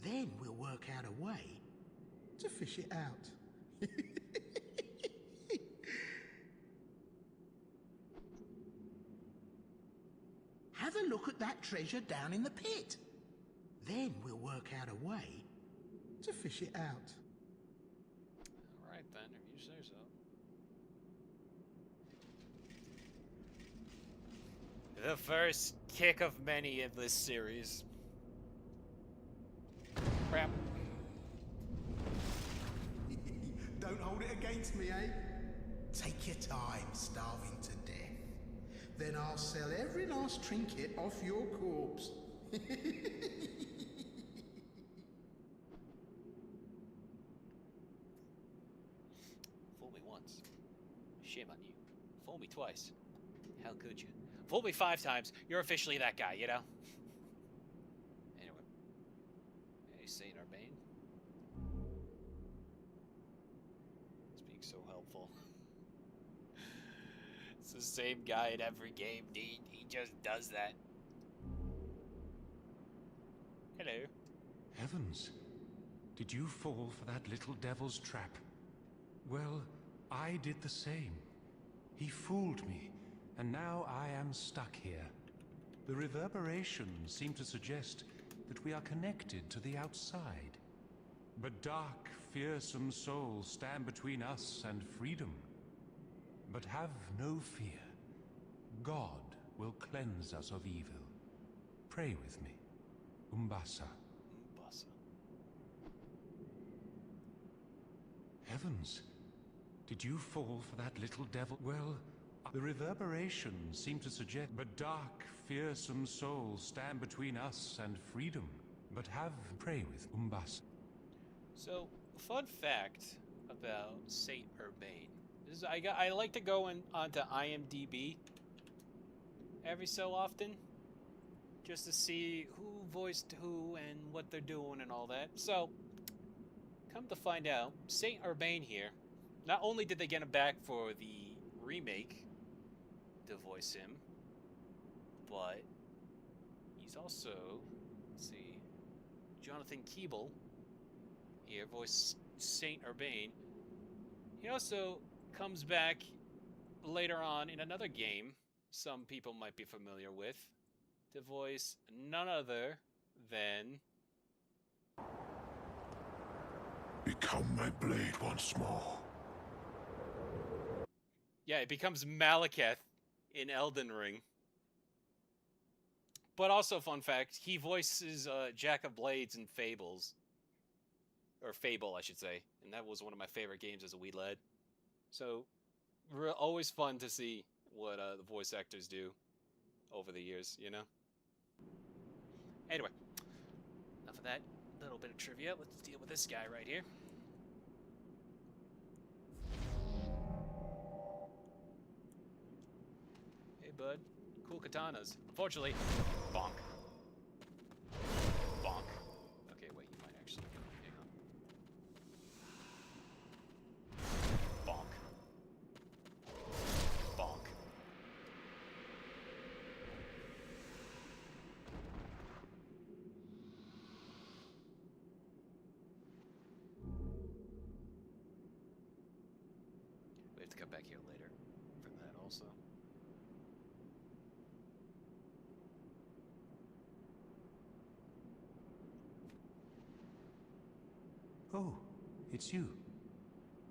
Speaker 5: Then we'll work out a way to fish it out. Have a look at that treasure down in the pit. Then we'll work out a way to fish it out.
Speaker 1: Alright then, if you say so. The first kick of many in this series. Crap.
Speaker 5: Don't hold it against me, eh? Take your time starving to death. Then I'll sell every last trinket off your corpse.
Speaker 1: Fool me once. Shame on you. Fool me twice. How could you? Fool me 5 times. You're officially that guy, you know? Anyway. Hey, Saint Urbane. It's being so helpful. It's the same guy in every game, dude. He just does that. Hello.
Speaker 6: Heavens! Did you fall for that little devil's trap? Well, I did the same. He fooled me, and now I am stuck here. The reverberations seem to suggest that we are connected to the outside. But dark, fearsome souls stand between us and freedom. But have no fear. God will cleanse us of evil. Pray with me. Umbasa.
Speaker 1: Umbasa.
Speaker 6: Heavens! Did you fall for that little devil? Well, the reverberations seem to suggest... But dark, fearsome souls stand between us and freedom. But have... Pray with Umbasa.
Speaker 1: So, fun fact about Saint Urbane. This is, I like to go onto IMDb every so often, just to see who voiced who and what they're doing and all that. So, come to find out, Saint Urbane here, not only did they get him back for the remake to voice him, but he's also, let's see, Jonathan Keeble here voiced Saint Urbane. He also comes back later on in another game some people might be familiar with to voice none other than...
Speaker 6: Become my blade once more.
Speaker 1: Yeah, it becomes Malekith in Elden Ring. But also, fun fact, he voices Jack of Blades in Fables. Or Fable, I should say. And that was one of my favorite games as a wee lad. So, always fun to see what the voice actors do over the years, you know? Anyway, enough of that little bit of trivia. Let's deal with this guy right here. Hey, bud. Cool katanas. Unfortunately, bonk. Bonk. Okay, wait, you might actually... Hang on. Bonk. Bonk. We have to come back here later for that also.
Speaker 6: Oh, it's you.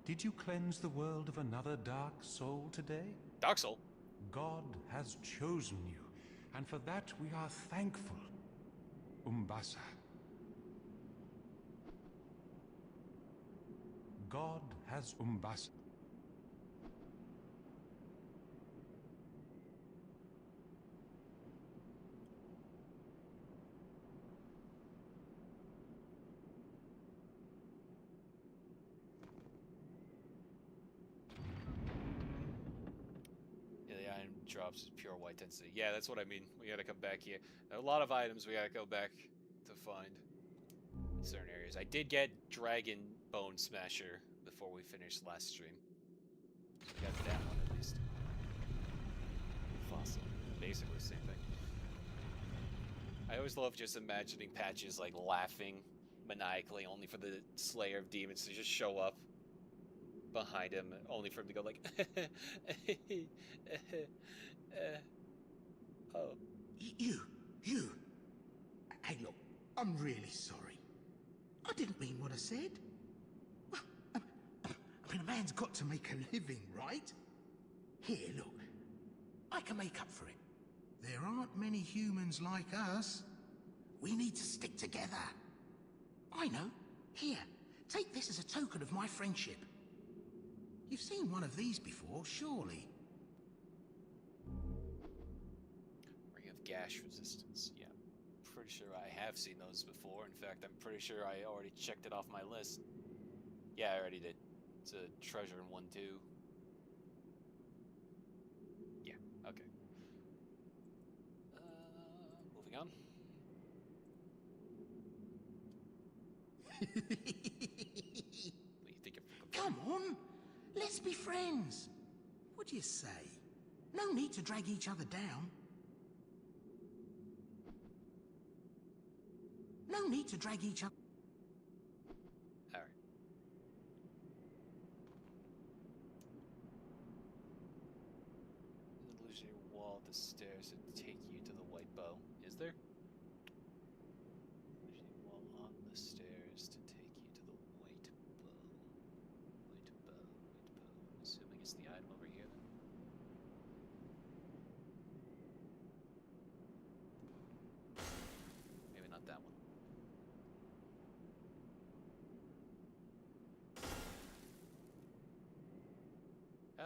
Speaker 6: Did you cleanse the world of another dark soul today?
Speaker 1: Dark Soul.
Speaker 6: God has chosen you, and for that we are thankful. Umbasa. God has Umbasa.
Speaker 1: Yeah, the item drops pure white density. Yeah, that's what I mean. We gotta come back here. There are a lot of items we gotta go back to find in certain areas. I did get Dragon Bone Smasher before we finished last stream. So we got that one at least. Fossil. Basically the same thing. I always love just imagining Patches like laughing maniacally only for the Slayer of Demons to just show up behind him, only for him to go like oh.
Speaker 5: You. Hey, look, I'm really sorry. I didn't mean what I said. Well, I mean, a man's got to make a living, right? Here, look. I can make up for it. There aren't many humans like us. We need to stick together. I know. Here, take this as a token of my friendship. You've seen one of these before, surely.
Speaker 1: Ring of Gash Resistance. Yeah. Pretty sure I have seen those before. In fact, I'm pretty sure I already checked it off my list. Yeah, I already did. It's a treasure in 1-2. Yeah, okay. Moving on. What do you think of
Speaker 5: Come on, let's be friends. What do you say? No need to drag each other down. No need to drag each other.
Speaker 1: Alright. There's an illusionary wall at the stairs to take you to the white bow. Is there? Illusionary wall on the stairs to take you to the white bow. White bow, white bow. I'm assuming it's the item over here then. Maybe not that one. Ow.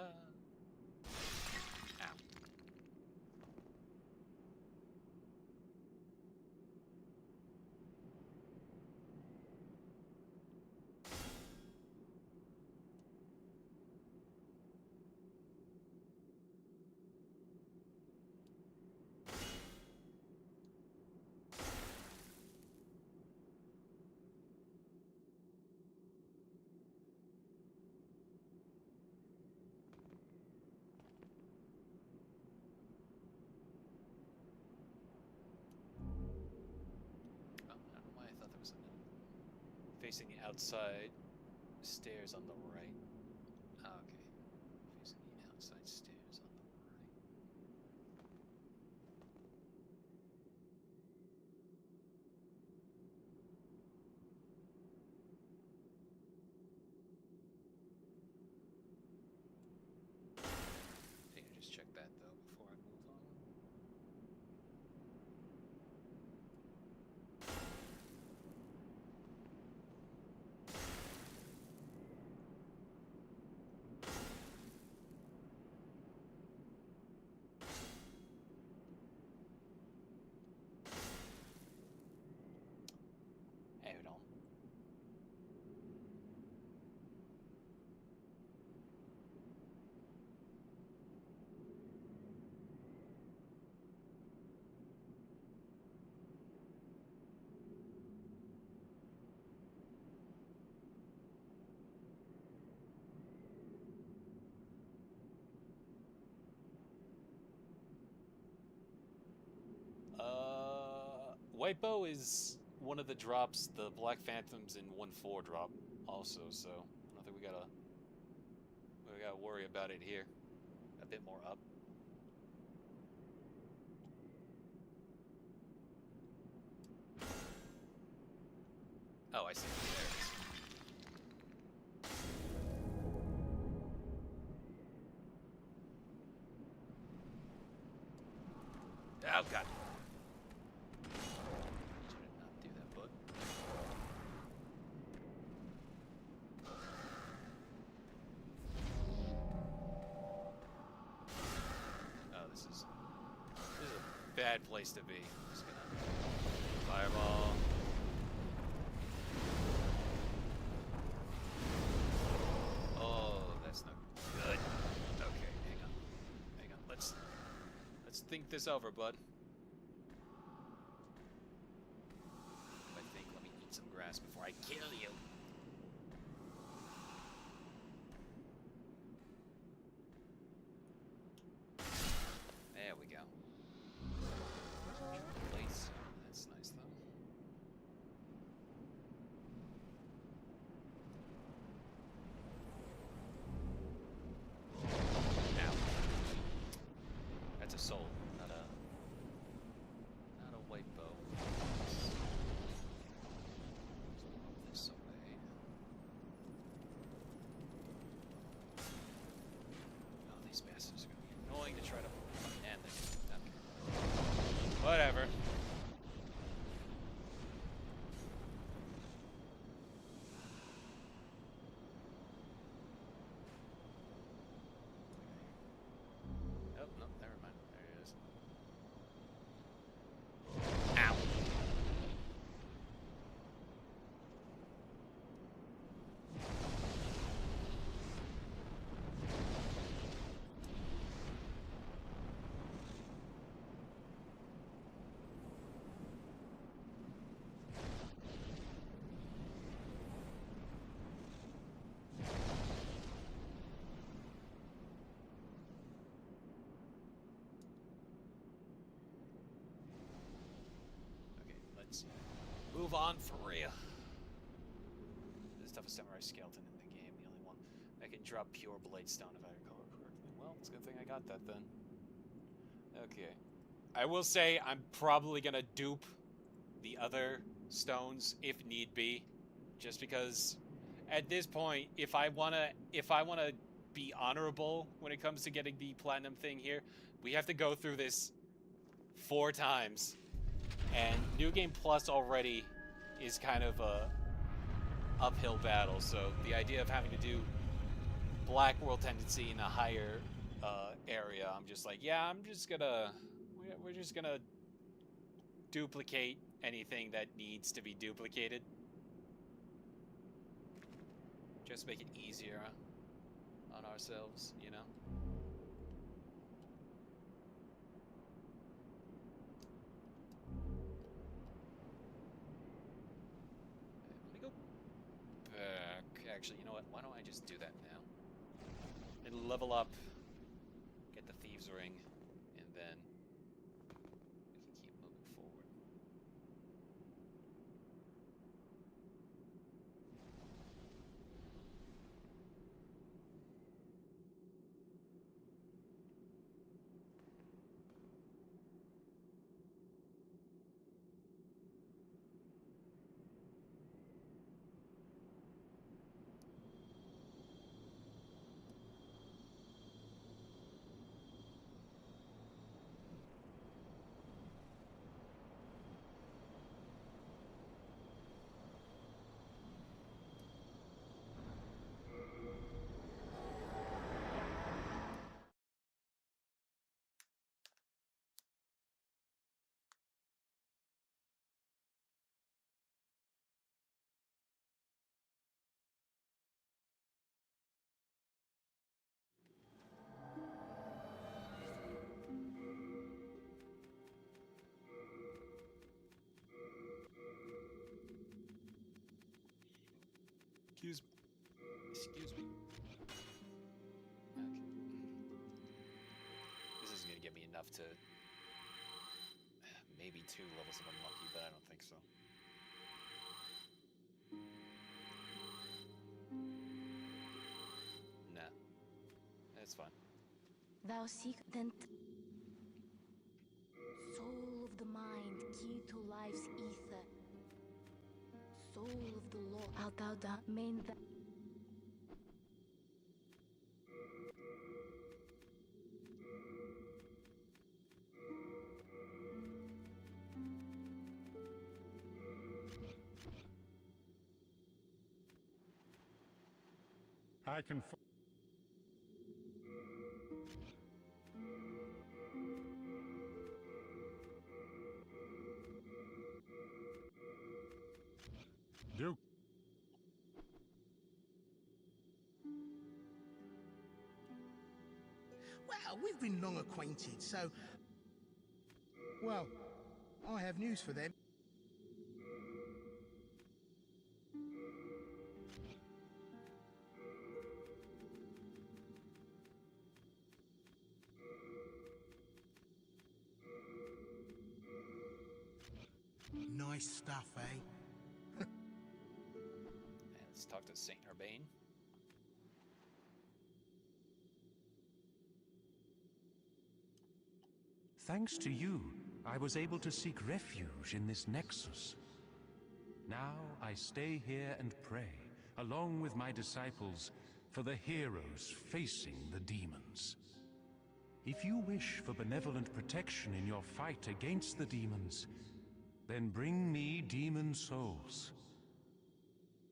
Speaker 1: Oh, I don't know why I thought there was a facing the outside stairs on the right. Ah, okay. Facing the outside stairs on the right. I think I just check that though before I move on. Hold on. White Bow is one of the drops the Black Phantoms in 1-4 drop also, so I don't think we gotta worry about it here. A bit more up. Oh, I see. There it is. Oh, God. You did not do that, bud. Oh, this is a bad place to be. I'm just gonna fireball. Oh, that's not good. Okay, hang on. Hang on. Let's think this over, bud. Let me eat some grass before I kill you. There we go. Plates. That's nice, though. Ow. That's a soul, not a white bow. This away. Oh, these bastards are gonna be annoying to try to end it. Okay. Whatever. Oh, no, never mind. There it is. Ow! Okay, let's move on for real. This toughest samurai skeleton in the game, the only one that can drop pure blade stone if I recall it correctly. Well, it's a good thing I got that then. Okay. I will say I'm probably gonna dupe the other stones if need be, just because at this point, if I wanna be honorable when it comes to getting the platinum thing here, we have to go through this 4 times, and New Game Plus already is kind of a uphill battle. So the idea of having to do Black World Tendency in a higher area, I'm just like, yeah, we're just gonna duplicate anything that needs to be duplicated. Just make it easier on ourselves, you know? Let me go back. Actually, you know what? Why don't I just do that now? And level up, get the Thieves' Ring, and then we can keep moving forward. Excuse me. Excuse me. Okay. This isn't gonna get me enough to maybe 2 levels of unlucky, but I don't think so. Nah. That's fine.
Speaker 3: Thou seek then soul of the mind, key to life's ether. Soul of the law, art thou done? Main that
Speaker 4: I can... You...
Speaker 5: Well, we've been long acquainted, so... Well, I have news for them. Nice stuff, eh?
Speaker 1: And let's talk to Saint Urbane.
Speaker 6: Thanks to you, I was able to seek refuge in this nexus. Now I stay here and pray, along with my disciples, for the heroes facing the demons. If you wish for benevolent protection in your fight against the demons, then bring me demon souls.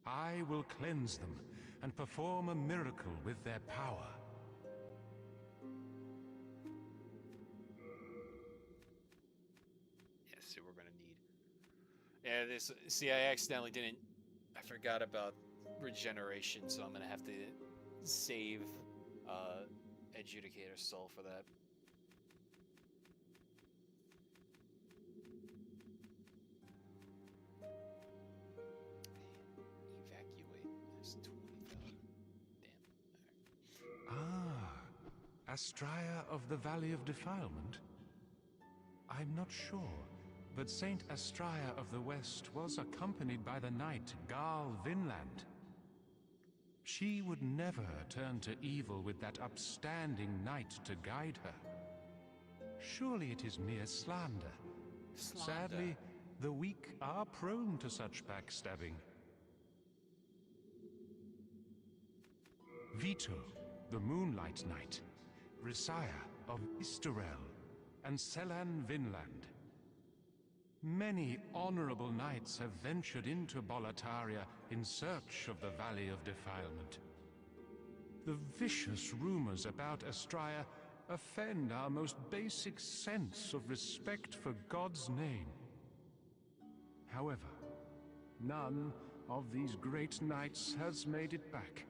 Speaker 6: I will cleanse them and perform a miracle with their power.
Speaker 1: Yes, who we're gonna need. Yeah, this. See, I accidentally didn't. I forgot about regeneration, so I'm gonna have to save Adjudicator's soul for that. Evacuate. That's 20,000. Damn.
Speaker 6: Ah, Astraea of the Valley of Defilement? I'm not sure, but Saint Astraea of the West was accompanied by the knight Garl Vinland. She would never turn to evil with that upstanding knight to guide her. Surely it is mere slander. Sadly, the weak are prone to such backstabbing. Vito, the Moonlight Knight, Risaya of Isterel, and Selan Vinland. Many honorable knights have ventured into Boletaria in search of the Valley of Defilement. The vicious rumors about Astraea offend our most basic sense of respect for God's name. However, none of these great knights has made it back.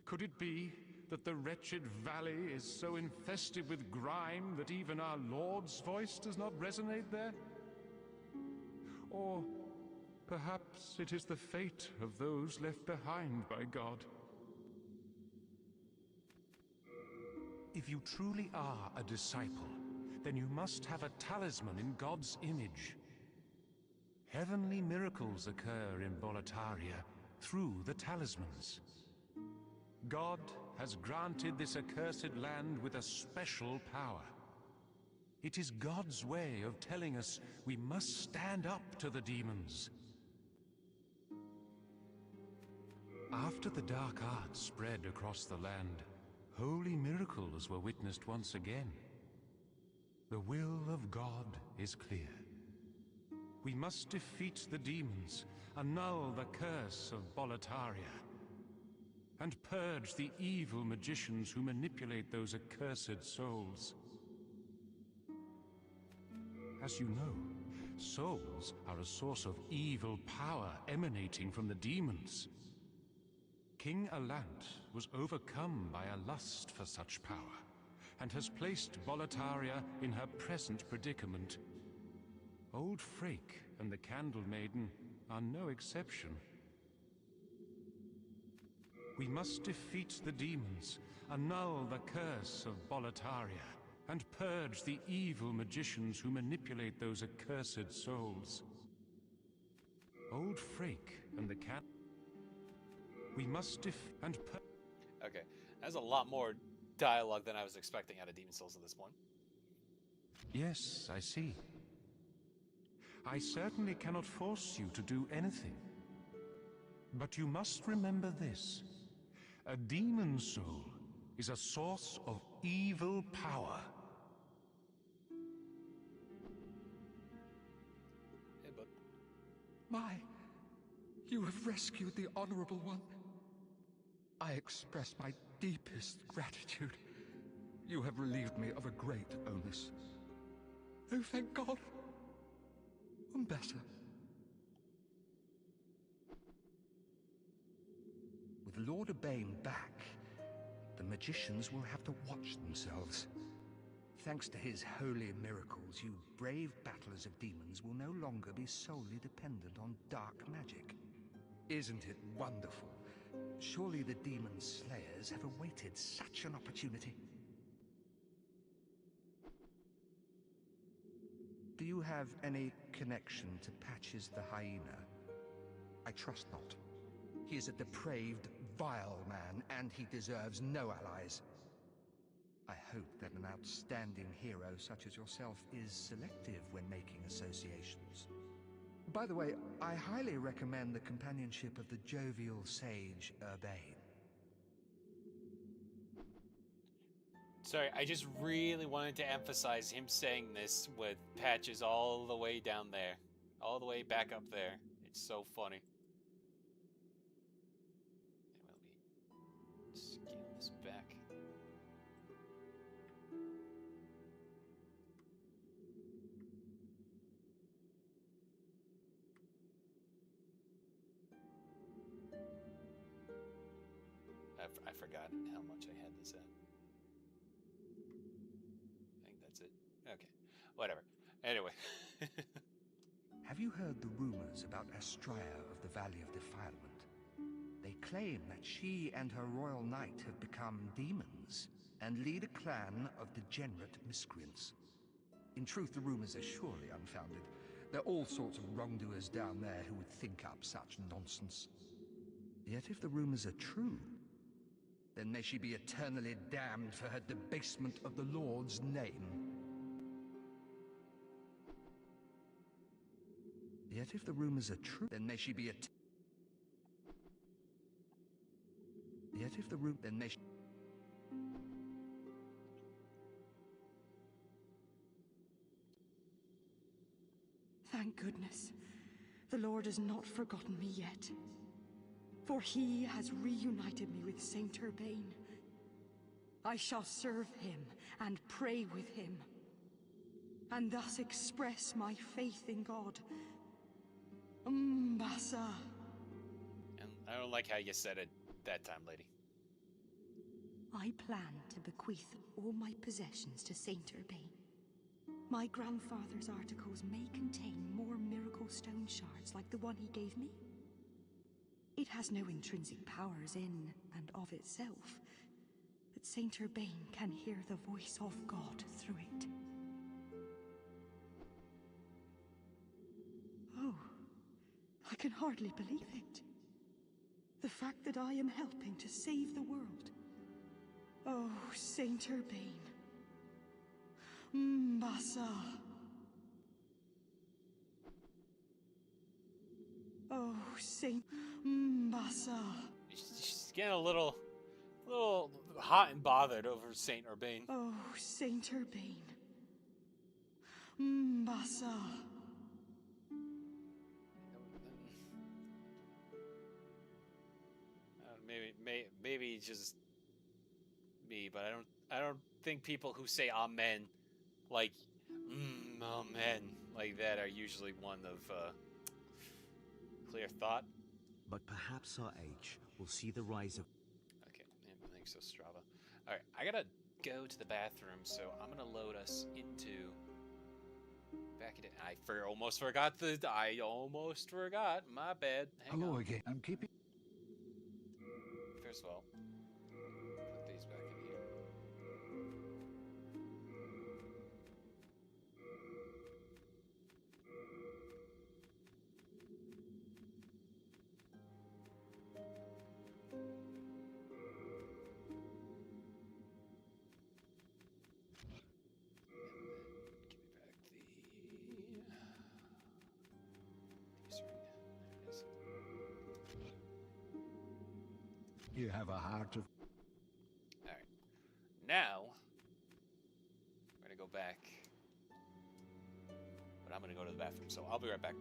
Speaker 6: Could it be that the wretched valley is so infested with grime that even our Lord's voice does not resonate there? Or perhaps it is the fate of those left behind by God. If you truly are a disciple, then you must have a talisman in God's image. Heavenly miracles occur in Boletaria through the talismans. God has granted this accursed land with a special power. It is God's way of telling us we must stand up to the demons. After the dark arts spread across the land, holy miracles were witnessed once again. The will of God is clear. We must defeat the demons, annul the curse of Boletaria, and purge the evil magicians who manipulate those accursed souls. As you know, souls are a source of evil power emanating from the demons. King Alant was overcome by a lust for such power, and has placed Boletaria in her present predicament. Old Frake and the Candle Maiden are no exception. We must defeat the demons, annul the curse of Boletaria, and purge the evil magicians who manipulate those accursed souls. Old Frake and the Candle... We must
Speaker 1: Okay, that's a lot more dialogue than I was expecting out of Demon Souls at this point.
Speaker 6: Yes, I see. I certainly cannot force you to do anything. But you must remember this. A demon soul is a source of evil power.
Speaker 1: Hey, bud.
Speaker 7: You have rescued the Honorable One. I express my deepest gratitude. You have relieved me of a great onus. Oh, thank God. Umbessa. With Lord Urbane back, the magicians will have to watch themselves. Thanks to his holy miracles, you brave battlers of demons will no longer be solely dependent on dark magic. Isn't it wonderful? Surely the demon slayers have awaited such an opportunity. Do you have any connection to Patches the Hyena? I trust not. He is a depraved, vile man, and he deserves no allies. I hope that an outstanding hero such as yourself is selective when making associations. By the way, I highly recommend the companionship of the jovial sage Urbane.
Speaker 1: Sorry, I just really wanted to emphasize him saying this with Patches all the way down there. All the way back up there. It's so funny. Let me scale this back. I forgot how much I had this at. I think that's it. Okay. Whatever. Anyway.
Speaker 7: Have you heard the rumors about Astria of the Valley of Defilement? They claim that she and her royal knight have become demons and lead a clan of degenerate miscreants. In truth, the rumors are surely unfounded. There are all sorts of wrongdoers down there who would think up such nonsense. Yet if the rumors are true, then may she be eternally damned for her debasement of the Lord's name. Yet if the rumors are true, then may she be Yet if the then may she...
Speaker 8: Thank goodness, the Lord has not forgotten me yet. For he has reunited me with Saint Urbane. I shall serve him and pray with him, and thus express my faith in God. Umbassa.
Speaker 1: And I don't like how you said it that time, lady.
Speaker 8: I plan to bequeath all my possessions to Saint Urbane. My grandfather's articles may contain more miracle stone shards like the one he gave me. It has no intrinsic powers in and of itself, but Saint Urbane can hear the voice of God through it. Oh, I can hardly believe it. The fact that I am helping to save the world. Oh, Saint Urbane. Mbassa. Oh, Saint Mbassa.
Speaker 1: She's getting a little hot and bothered over Saint Urbane.
Speaker 8: Oh, Saint Urbane. Mbassa.
Speaker 1: Maybe it's just me, but I don't think people who say amen like amen like that are usually one of clear thought.
Speaker 9: But perhaps our age will see the rise of...
Speaker 1: Okay, thanks, so Strava. All right, I gotta go to the bathroom, so I'm gonna load us into back it. I almost forgot. My bad. Hang
Speaker 7: Hello
Speaker 1: on.
Speaker 7: again. I'm keeping...
Speaker 1: First of all, put these back in here.
Speaker 4: You have a heart of...
Speaker 1: Alright. Now, we're going to go back. But I'm going to go to the bathroom, so I'll be right back.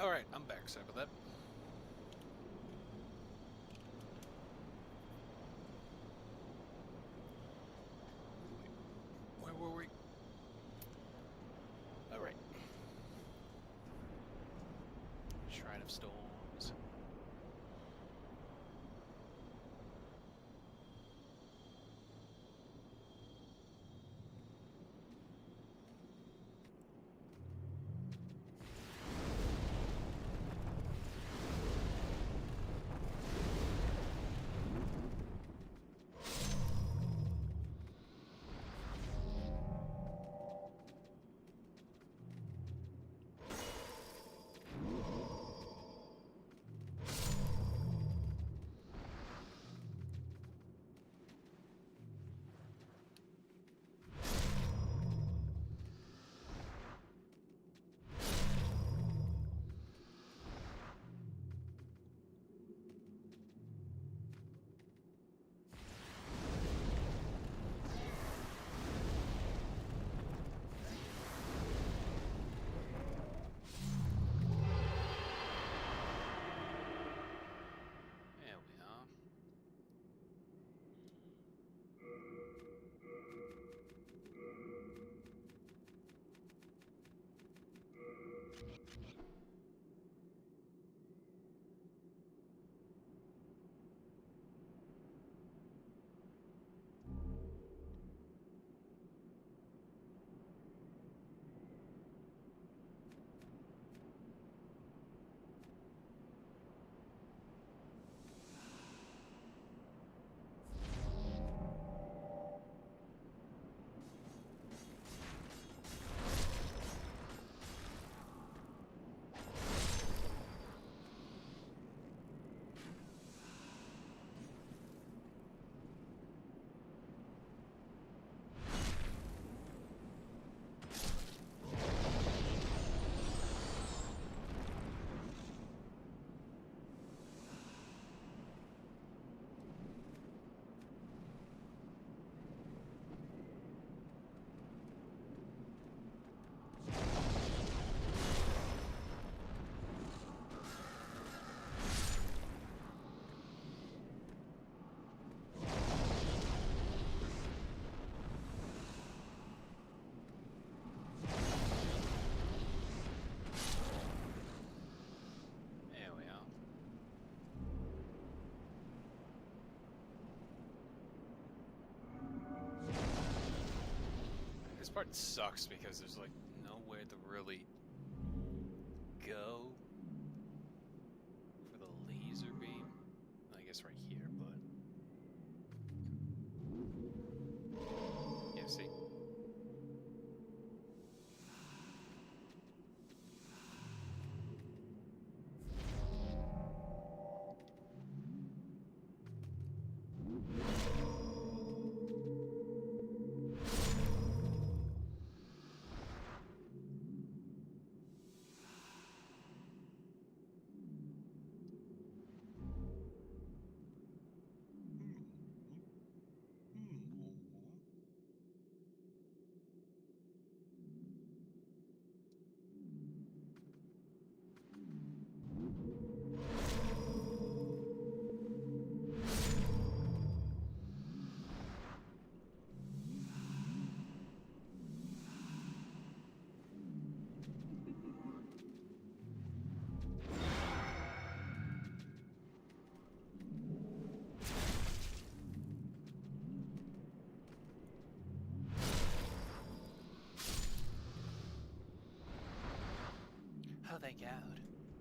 Speaker 1: Alright, I'm back. Sorry about that. Where were we? Alright. Shrine of Storms. There we are. There we are. This part sucks because there's like nowhere to really go for the laser beam. I guess right here, but yeah, see. Oh, thank God.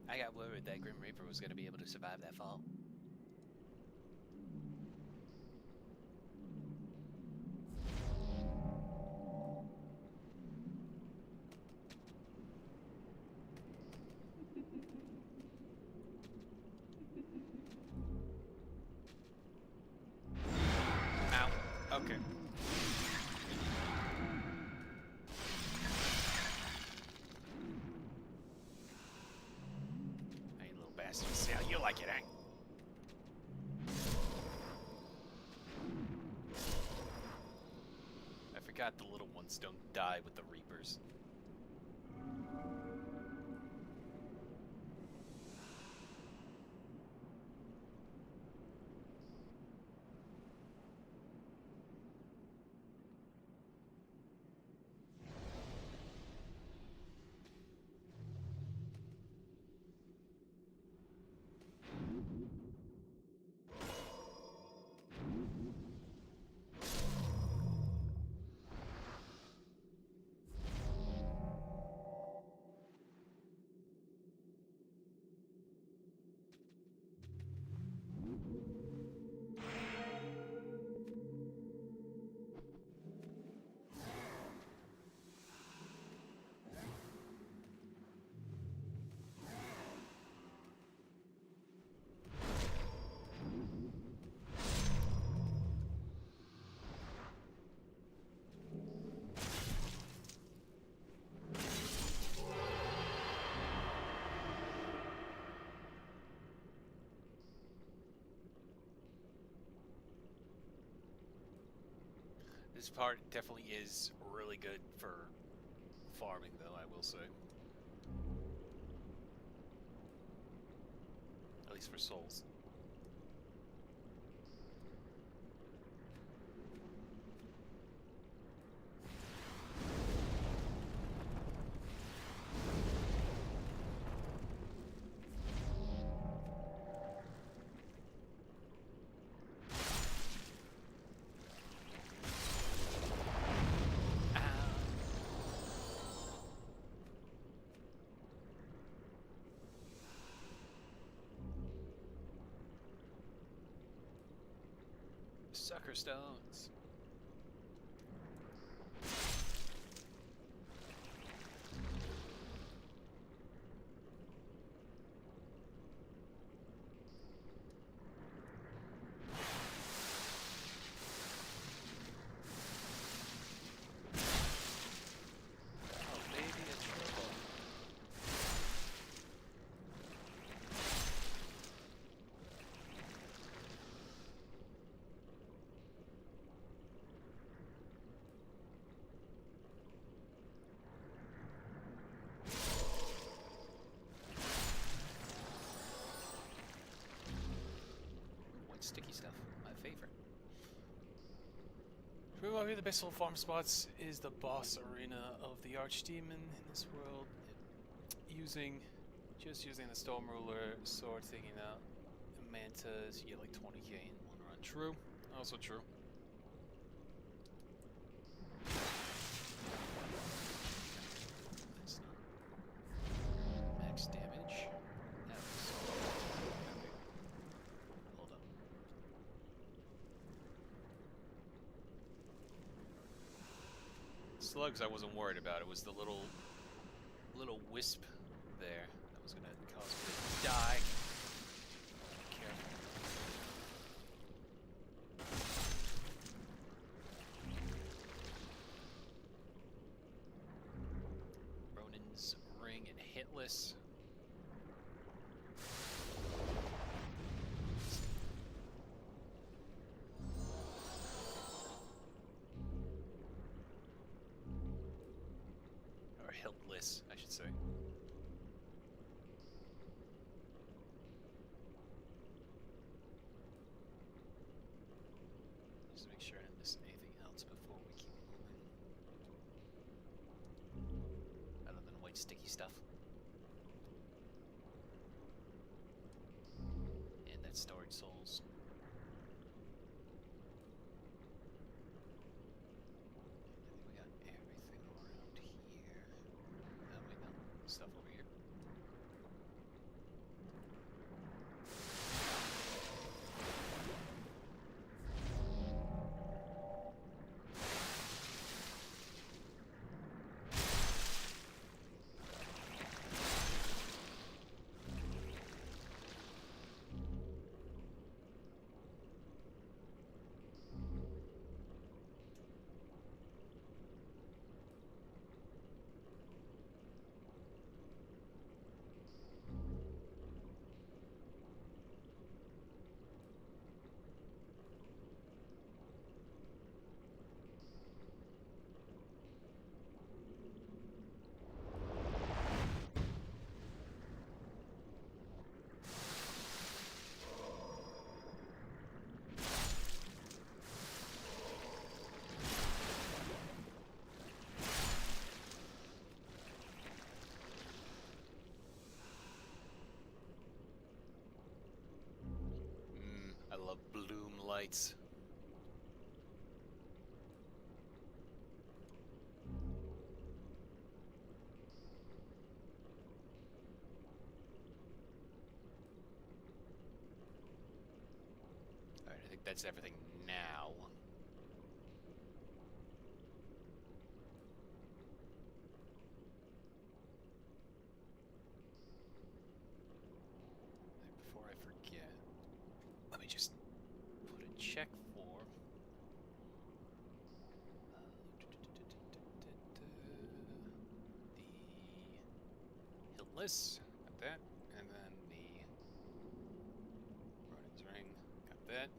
Speaker 1: I got worried that Grim Reaper was going to be able to survive that fall. Ow. Okay. Hey, little bastard. See how you like it, eh? I forgot the little ones don't die with the Reapers. This part definitely is really good for farming, though, I will say. At least for souls. Sucker stones. Oh, maybe a turtle. White sticky stuff, my favorite. To remind me, the best farm spots is the boss arena of the Archdemon in this world. Just using the Storm Ruler sword, taking out Mantas, you get like 20k in one run. True, also true. That's not max damage. That was okay. Hold up. Slugs I wasn't worried about. It was the little wisp there that was gonna cause me to die. Careful. Ronin's ring and hitless. Or hiltless, I should say. Just to make sure I didn't miss anything else before we keep moving. Other than white sticky stuff. And that stored souls. I think we got everything around here. Oh wait, no. Stuff over here. I love bloom lights. Alright, I think that's everything now. And before I forget, let me just put a check for the hiltless, got that, and then the Ronin's ring, got that.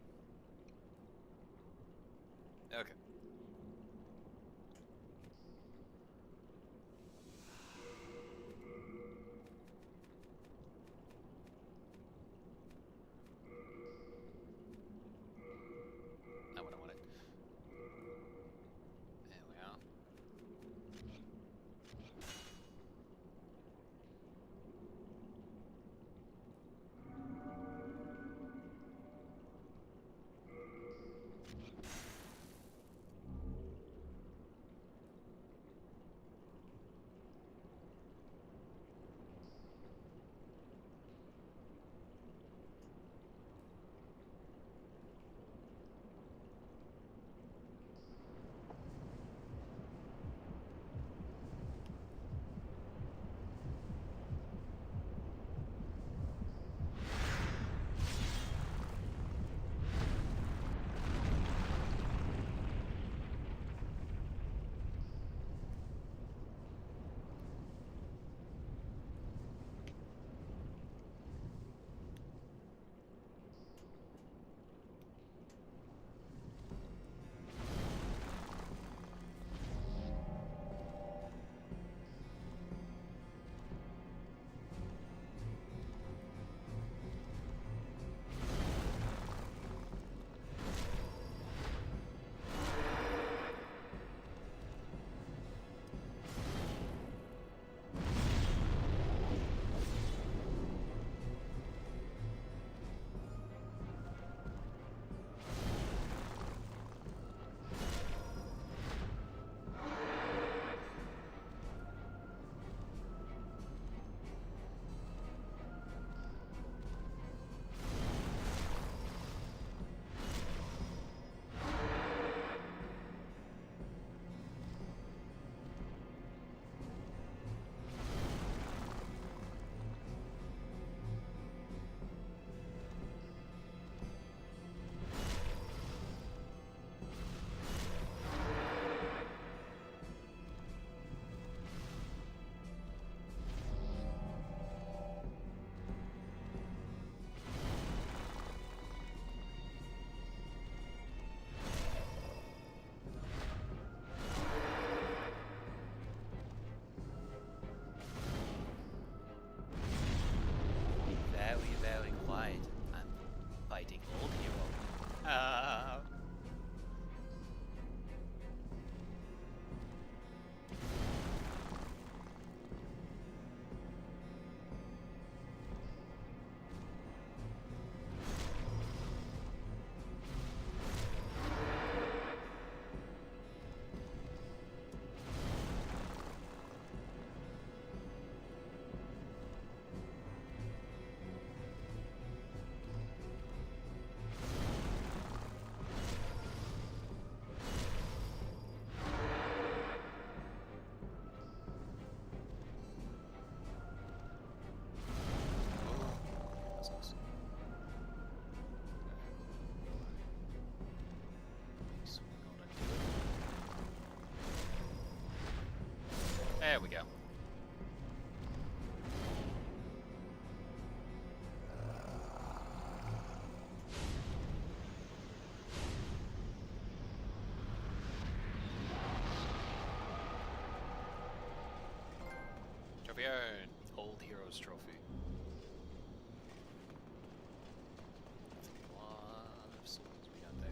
Speaker 1: Okay. There we go. Trophy earned. Old Heroes Trophy. A lot of souls we got there.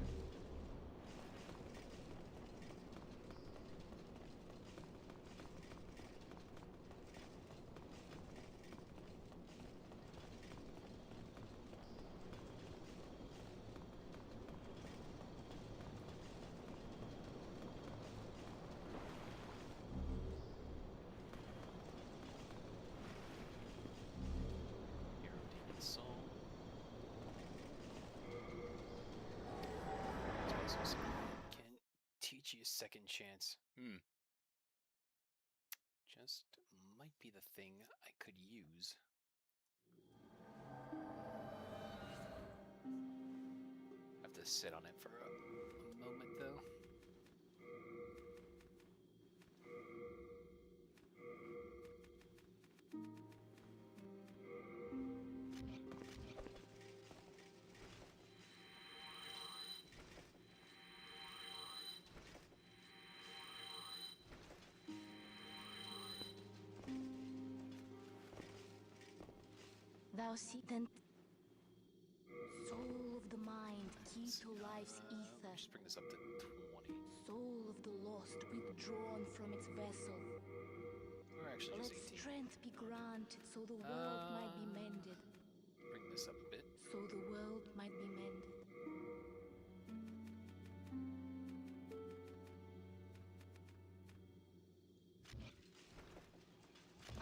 Speaker 1: Hero Demon Soul. Can teach you a second chance. Just might be the thing I could use. Have to sit on it for a moment though.
Speaker 3: Thou see then soul of the mind, key to life's ether,
Speaker 1: Just bring this up to 20.
Speaker 3: soul of the lost withdrawn from its vessel.
Speaker 1: Or actually
Speaker 3: Let
Speaker 1: just 18.
Speaker 3: strength be granted so the world might be mended,
Speaker 1: Bring this up a bit.
Speaker 3: so the world might be mended.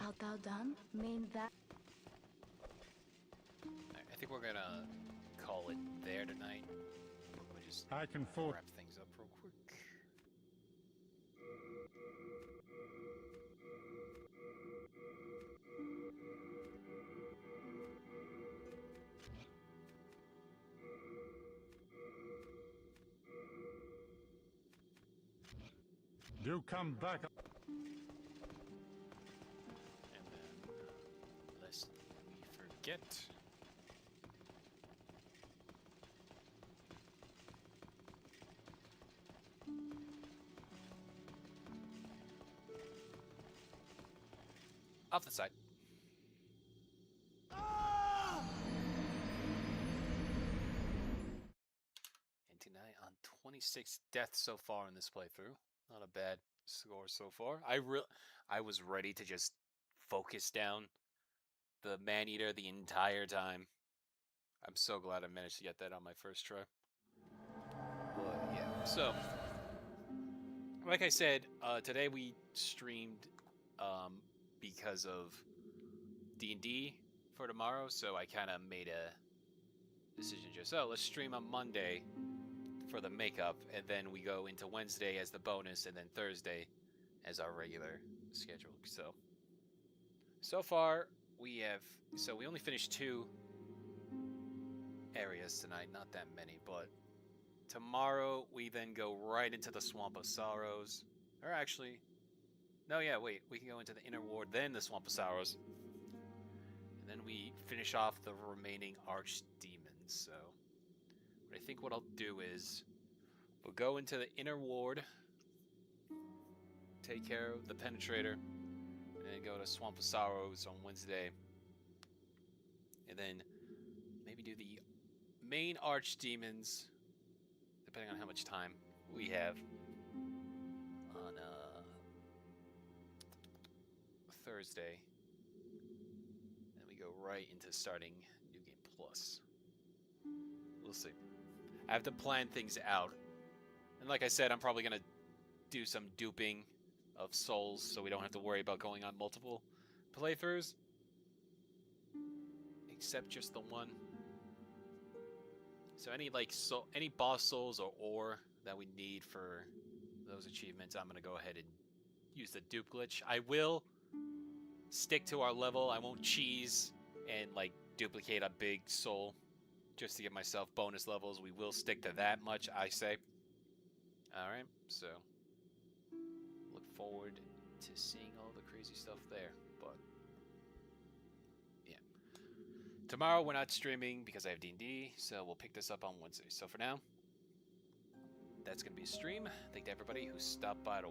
Speaker 3: Art thou done? Main that
Speaker 1: I think we're gonna call it there tonight. We'll just
Speaker 4: I can afford.
Speaker 1: wrap things up real quick.
Speaker 4: Do come back.
Speaker 1: And then, lest we forget. Off the side. And tonight on 26 deaths so far in this playthrough. Not a bad score so far. I was ready to just focus down the man-eater the entire time. I'm so glad I managed to get that on my first try. But yeah, so like I said, today we streamed because of D&D for tomorrow, so I kind of made a decision just, oh, let's stream on Monday for the makeup, and then we go into Wednesday as the bonus, and then Thursday as our regular schedule. So far, we only finished 2 areas tonight, not that many, but tomorrow we then go right into the Swamp of Sorrows. Or actually, no, yeah, wait, we can go into the Inner Ward, then the Swamp of Sorrows. And then we finish off the remaining Archdemons, so I think what I'll do is we'll go into the Inner Ward, take care of the Penetrator, and then go to Swamp of Sorrows on Wednesday. And then maybe do the main Archdemons, depending on how much time we have, on Thursday. And we go right into starting New Game Plus. We'll see. I have to plan things out. And like I said, I'm probably going to do some duping of souls so we don't have to worry about going on multiple playthroughs. Except just the one. So any boss souls or ore that we need for those achievements, I'm going to go ahead and use the dupe glitch. I will stick to our level. I won't cheese and duplicate a big soul just to give myself bonus levels. We will stick to that much, I say. Alright, so look forward to seeing all the crazy stuff there. But yeah, tomorrow we're not streaming because I have D&D, so we'll pick this up on Wednesday. So for now, that's gonna be a stream. Thank you to everybody who stopped by to